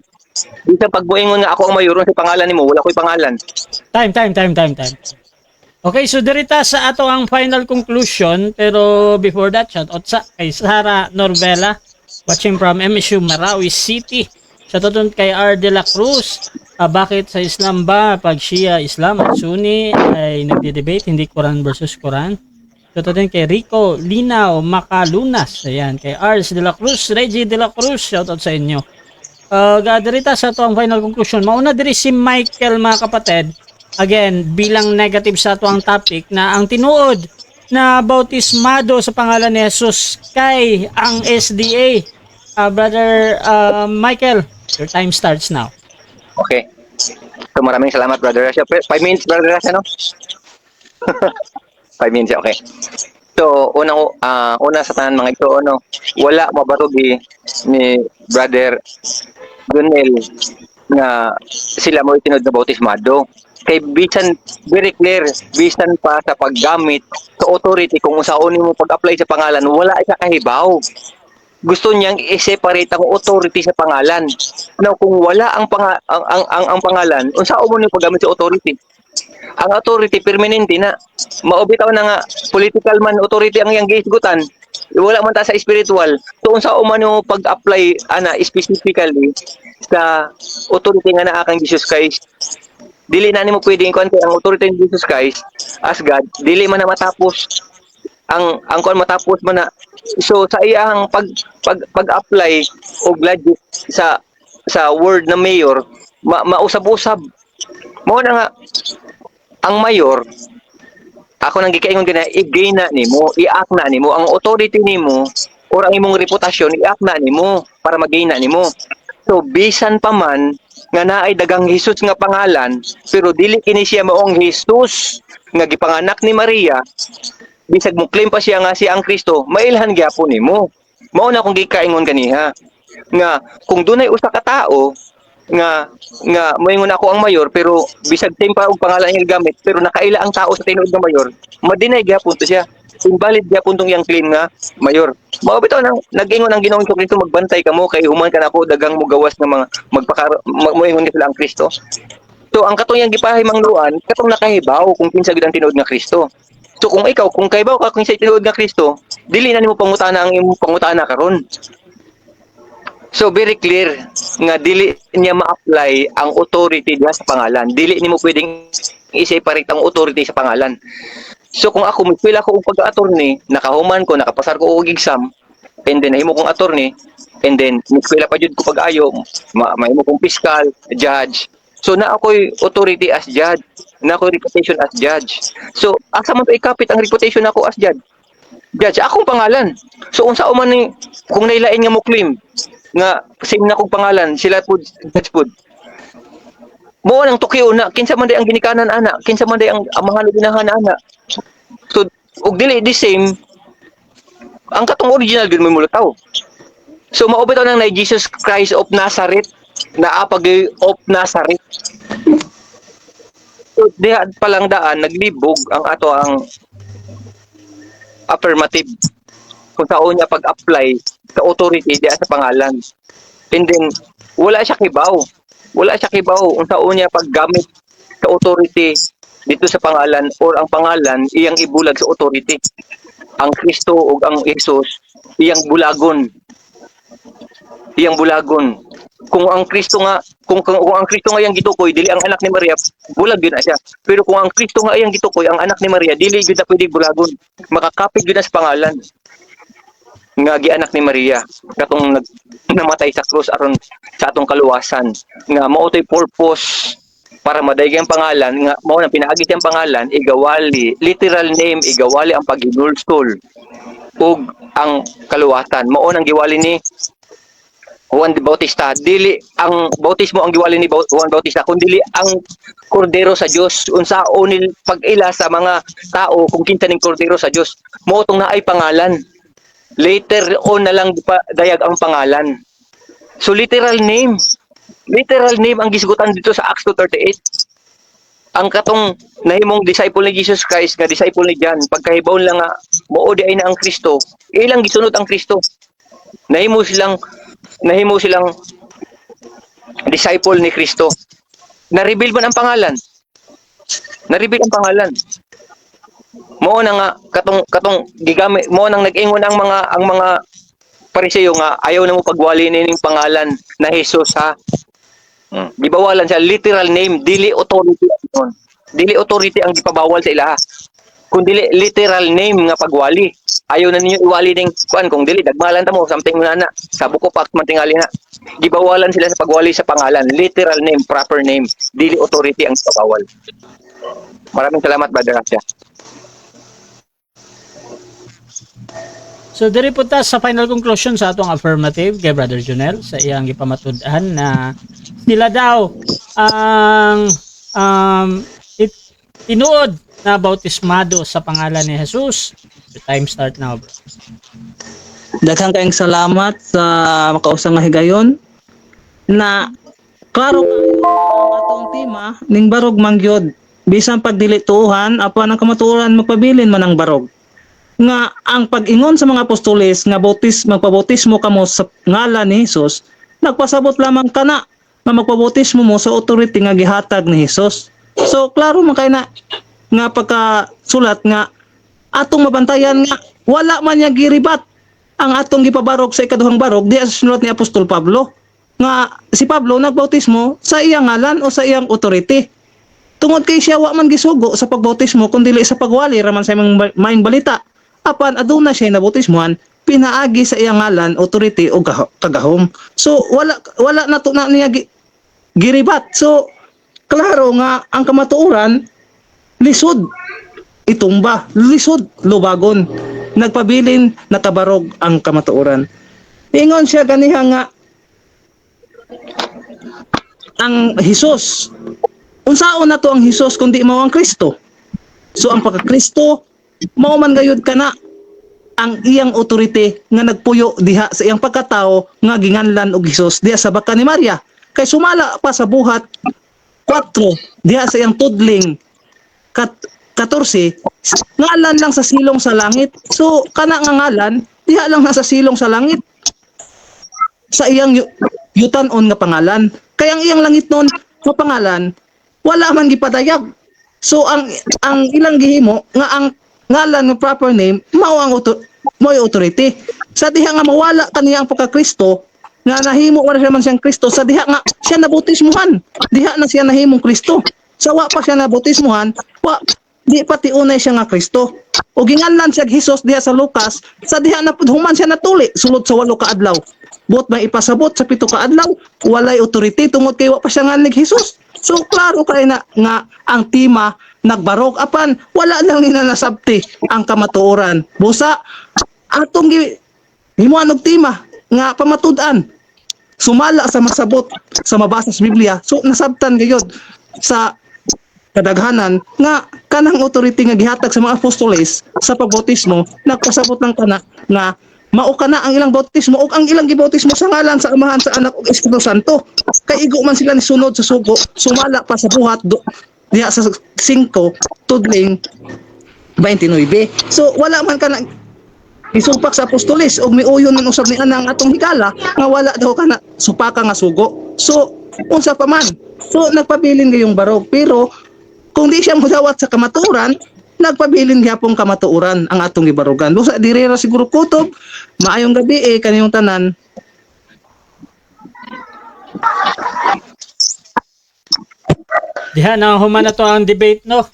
Bisa pag moingon nga ako ang mayor sa pangalan nimo, wala ko'y pangalan. Time. Okay, so dirita sa ato ang final conclusion, pero before that, shoutout sa kay Sara Norvela, watching from MSU Marawi City. Shoutout kay R. De La Cruz. Bakit sa Islam ba pag Shia Islam at Sunni ay nagde-debate, hindi Quran versus Quran? Shoutout din kay Rico Linao Macalunas. Ayan, kay Ars De La Cruz, Reggie De La Cruz, shoutout sa inyo. Dirita sa ato ang final conclusion. Mauna diri si Michael, mga kapatid. Again, bilang negative sa ato ang topic na ang tinuod na bautismado sa pangalan ni Jesus kay ang SDA. Brother Michael, your time starts now. Okay. So maraming salamat brother Rasha. 5 minutes brother Rasha, no? 5 minutes, okay. So una sa tanan mga ito, wala mabatugi ni brother Junel nga sila mo itinod na bautismado. Kay bisan very clear, bisan pa sa paggamit sa authority kung usaon mo pag-apply sa pangalan, wala isa kahibaw. Gusto niyang i-separate ang authority sa pangalan. Now, kung wala ang pangalan, unsao mo ni paggamit sa authority? Ang authority permanente na. Maubitaw na nga political man authority ang iyang gihisgutan. Wala man ta sa spiritual. So unsao man mo pag-apply specifically sa authority nga naa kang Jesus Christ. Dili na nimo pwedeng kuan kay ang authority ni Jesus Christ as God, dili man na matapos ang kuan matapos man na. So sa iyang pag-apply og logic sa word na mayor, mausab-usab. Mao na nga ang mayor, ako nang gikaingon gina, i-gain na nimo, i-act na nimo ang authority nimo or ang imong reputasyon, i-act na nimo para mag-gain na nimo. So bisan pa man nga naay dagang Hesus nga pangalan, pero dili kini siya maong Hesus nga gipanganak ni Maria, bisag mo claim pa siya nga siya ang Kristo, mailhan gyapon nimo. Mao na kung gikaingon kaniha nga kung dunay usa ka tawo nga moingon ako ang mayor pero bisag same pa og pangalan nga gamit pero nakaila ang tao sa tinuod nga mayor, madinay gyapon to siya. Invalid gyapon tong yang claim nga mayor. Mao bitaw nang nag-ingon ang Ginoong Kristo, magbantay kamo kay human ka nako dagang mugawas nga mga moingon ka sila ang Kristo. So ang katong yang gipahimangluan, katong nakahibaw kung kinsa gid ang tinuod nga Kristo. So kung ikaw, kung kahibaw ka kung sa tinuod nga Kristo, dili na nimo pangutana ang imong pangutana karon. So very clear nga dili niya ma-apply ang authority diha sa pangalan. Dili nimo pwedeng i-separate ang authority sa pangalan. So kung ako magpil ako og pag-attorney, nakahuman ko, nakapasar ko og exam, and then nahimo kong attorney, and then magpil pa jud ko pag-ayo, mahimo kong fiscal, judge. So na ako'y authority as judge, na ako'y reputation as judge. So asa man to ikapit ang reputation ako as judge? Judge, akong pangalan. So unsa man ni kung nailain nga mo claim, nga same na kong pangalan, sila pud pud. Mo nang tukyo na kinsa man day ang ginikanan ana, kinsa man day ang mga ginahan ana. So og dili the same ang katong original gyud mo mulutaw. So mao bitaw nang na Jesus Christ of Nazareth, naa pag of Nazareth. So diha palang daan naglibog ang ato ang affirmative kung saan niya pag-apply sa authority diha sa pangalan. And then wala siya kibaw. Wala siya kibaw kung saan niya paggamit sa authority dito sa pangalan or ang pangalan iyang ibulag sa authority. Ang Kristo o ang Jesus iyang bulagon. Iyang bulagon. Kung ang Kristo nga kung ang Kristo nga iyang gitukoy dili ang anak ni Maria, bulag gyud na siya. Pero kung ang Kristo nga iyang gitukoy ang anak ni Maria, dili gyud na pwede bulagon. Makakapit gyud na sa pangalan nga gianak ni Maria katong namatay sa krus aron sa atong kaluwasan nga mao toy purpose para madaygi ang pangalan nga mao nang pinaagi ang pangalan igawali literal name igawali ang paghinulsol ug ang kaluwasan mao nang giwali ni Juan Bautista. Dili ang bautismo ang giwali ni Juan Bautista kundi ang kordero sa Dios unsaon ni pag-ila sa mga tao kung kinsa ning kordero sa Dios mao tong naay pangalan. Later on na lang dayag ang pangalan. So literal name ang gisgutan dito sa Acts 2:38. Ang katong nahimong disciple ni Jesus Christ nga disciple ni John pagkahibawon lang nga mao di ay na ang Kristo, ilang gisunod ang Kristo. Nahimo silang disciple ni Kristo. Na-reveal man ang pangalan. Mao na nga katong gigamit mo nang nag-ingon ang mga Pariseo nga ayaw na mo pagwali ning pangalan na Jesus ha. Gibawalan siya literal name, dili authority ang dili authority ang gipabawal sa ilaha. Kung dili literal name nga pagwali. Ayaw na ninyo iwali ning kuan kung dili dagmalan ta mo something na sa buko pak man tingali na. Gibawalan sila sa pagwali sa pangalan, literal name, proper name, dili authority ang gipabawal. Maraming salamat Brother Rasha. So diri po ta sa final conclusion sa atong affirmative kay Brother Junel sa iyang gipamatud-an na sila daw ang tinuod na bautismado sa pangalan ni Jesus. The time start now, bro. Daghang kayong salamat sa makausang nga higayon na klaro ang atong tema ning barog mangyod bisan pagdili tuhan apan ang kamatuoran magpabilin man ang barog nga ang pag-ingon sa mga apostoles nga magpabautismo kamo sa ngalan ni Jesus nagpasabot lamang kana nga magpabautismo mo sa authority nga gihatag ni Jesus. So klaro man kay na nga pagkasulat nga atong mabantayan nga wala man niya giribat ang atong gipabarog sa ikaduhang barog di sa sinulat ni Apostol Pablo nga si Pablo nagbautismo sa iyang ngalan o sa iyang authority. Tungod kay siya wa man gisugo sa pagbautismo kundi sa pagwali raman sa imong maing balita. Apan aduna siya nabautismuhan pinaagi sa iyang ngalan, authority o kagahom. So wala na to na niya giribat. So klaro nga ang kamatuoran lisod itumba, lisod lubagon. Nagpabilin nakabarog ang kamatuoran. Ingon siya ganiha nga ang Hesus. Unsaon na to ang Hesus kundi mao ang Kristo. So ang pagka-Kristo mao man gayud kana ang iyang authority nga nagpuyo diha sa iyang pagkatao nga ginganlan og Hesus diha sa baka ni Maria. Kay sumala pa sa buhat 4 diha sa iyang tudling 14 ngalan lang sa silong sa langit. So kana nga ngalan diha lang na sa silong sa langit sa iyang yutan-on nga pangalan. Kaya ang iyang langit noon nga pangalan wala man gipadayag. So ang ilang gihimo nga ang ngalan nga proper name mao ang authority. Sa diha nga mawala kaniya ang pagka-Kristo nga nahimo wala siya man siyang Kristo sa diha nga siya nabautismuhan. Diha na siya nahimong Kristo. Sa wa pa siya nabautismuhan, di pati unay siya nga Kristo. O ginganlan siya Hesus diha sa Lucas, sa diha na human siya natuli sulod sa 8 ka adlaw. Buot may ipasabot sa 7 ka adlaw, walay authority tungod kay wa pa siya nganlig Hesus. So klaro kay na nga ang tima nagbarog apan wala lang nila nasabti ang kamatuoran. Busa atong himuan og tima nga pamatud-an sumala sa masabot sa mabasa sa Biblia. So nasabtan gayud sa kadaghanan nga kanang authority nga gihatag sa mga apostoles sa pagbautismo nagpasabot ng kana nga mao kana ang ilang bautismo ug ang ilang gibautismo sa ngalan sa Amahan, sa Anak ug Espiritu Santo. Kay igo man sila ni sunod sa sugo, sumala pa sa buhat diha sa 5 tudling 29. So wala man kana isumpak sa apostoles ug miuyon man usab ni anang atong higala nga wala daw kana supaka nga sugo. So unsa pa man. So nagpabilin gayong barog pero kung di siya modawat sa kamatuoran, nagpabilin gyapon kamatuoran ang atong gibarugan. Busa diri ra siguro kutob. Maayong gabi kaniyong tanan. Diha na human na to ang debate no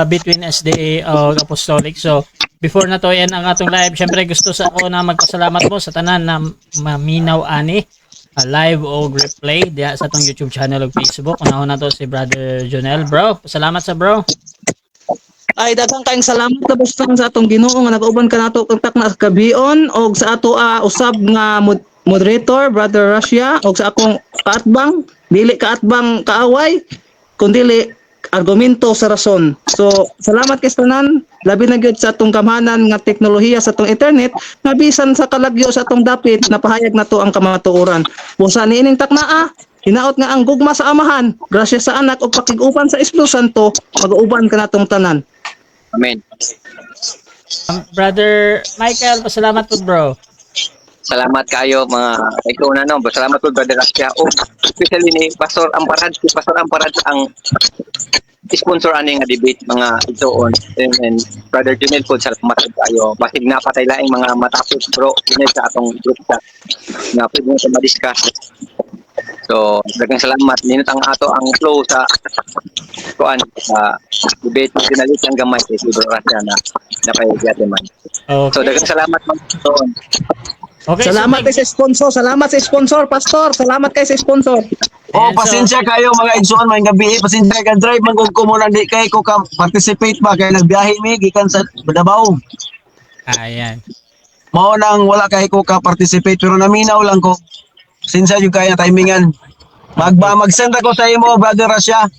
between SDA o Apostolic. So before na to yan ang atong live. Syempre gusto sa ako na magpasalamat mo sa tanan na maminaw ani live o replay diha sa atong YouTube channel ug Facebook. Unahon na to si Brother Jonel, bro. Pasalamat sa bro. Ay daghang kaayong salamat na basta sa atong Ginoo nga nag-uban ka nato kontak na gabion og sa ato usab nga moderator Brother Russia og sa akong kaatbang dili kaatbang kaaway kundi argumento sa rason. So salamat kay tanan labi na gyud sa atong gamhanan nga teknolohiya sa atong internet nga bisan sa kalagyo sa atong dapit napahayag nato ang kamatuoran. Busa niining taknaa hinaot nga ang gugma sa Amahan, grasya sa Anak ug pakig-uban sa Espiritu Santo mag-uban ka natong tanan. Amen. Brother Michael, pasalamat po bro. Salamat kayo mga ikaw na no. Salamat po Brother Asya. O especially ni Pastor Amparad, si Pastor Amparad ang sponsor ani nga debate mga itoon. And Brother Junel po salamat kayo. Basig napatay laing mga matapos bro ini sa atong group chat. Nga pwede mo sa ma-discuss. So, daghang salamat. Ninot ang ato ang flow sa kuan sa debate nationalist ang gamay kay Bro Rasya na napayagyan man. Okay. So, daghang salamat mga itoon. Okay, Salamat kay sa sponsor, salamat sa sponsor, pastor. Salamat kay sa sponsor. Oh, Ayan, pasensya kayo mga igsoon mga gabi. Pasensya ka drive man kung kumulang di kay ko ka participate ba kay nagbiyahe mi gikan sa Davao. Ayan. Mao nang wala kay ko ka participate pero naminaw lang ko. Pasensya yung kaya timingan. Mag-send ako sa imo Brother Rasya.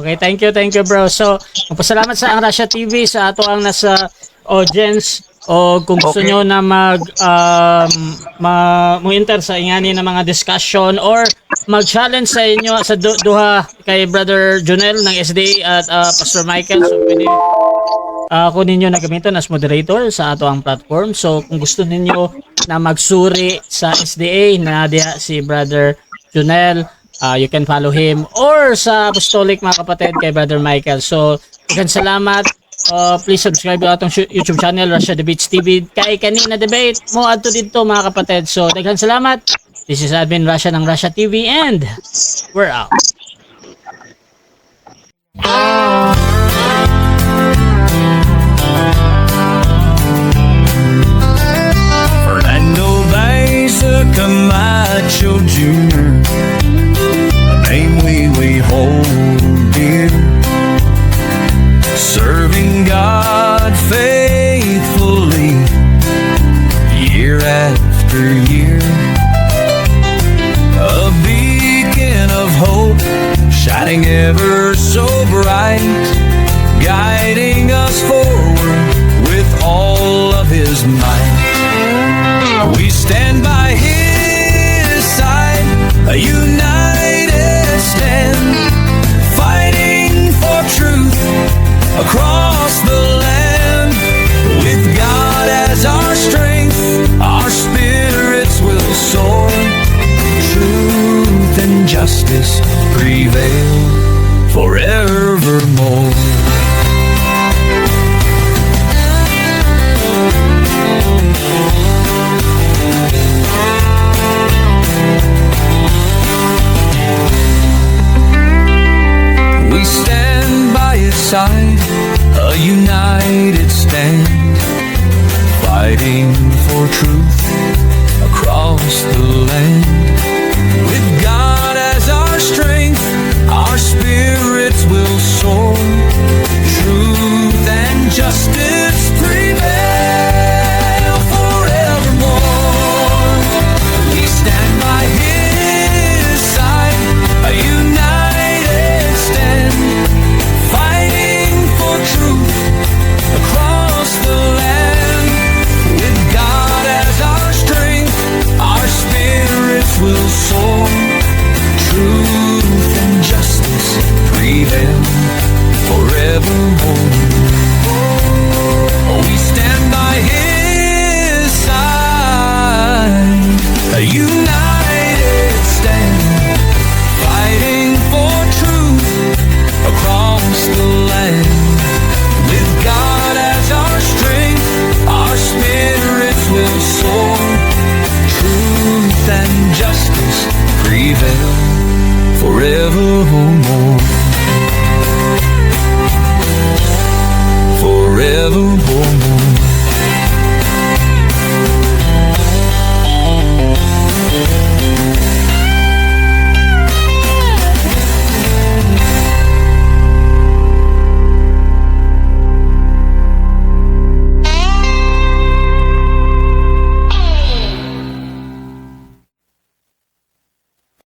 Okay, thank you bro. So, magpasalamat sa ang Russia TV sa ato ang nasa audience o kung gusto Okay. nyo na mo-enter sa ingani ng mga discussion or mag-challenge sa inyo sa duha kay Brother Jonel ng SDA at Pastor Michael. So, pwede kunin nyo na gamiton as moderator sa ato ang platform. So, kung gusto ninyo na magsuri sa SDA na diha si Brother Jonel, you can follow him or sa Apostolic mga kapatid kay Brother Michael. So, again, salamat. Please subscribe to atong YouTube channel, Russia Debates TV. Kay kanina debate mo adto dito mga kapatid. So, daghan salamat. This is Admin Russia ng Russia TV and we're out. Fernando Baeza Camacho Jr., a name we hold dear, serving God faithfully year after year, a beacon of hope shining ever so bright, guiding us forward with all of his might. We stand by his side, a united stand, fighting for truth across the land. With God as our strength, our spirits will soar. Truth and justice prevail forevermore. We stand by his side, a united stand, fighting for truth across the land. With God as our strength, our spirits will soar. Truth and justice prevail forevermore. We stand by his will soar. Truth and justice prevail forevermore. We stand by his side, a united stand, fighting for truth across the land. With God as our strength, our spirits will soar. Truth and justice prevail forevermore.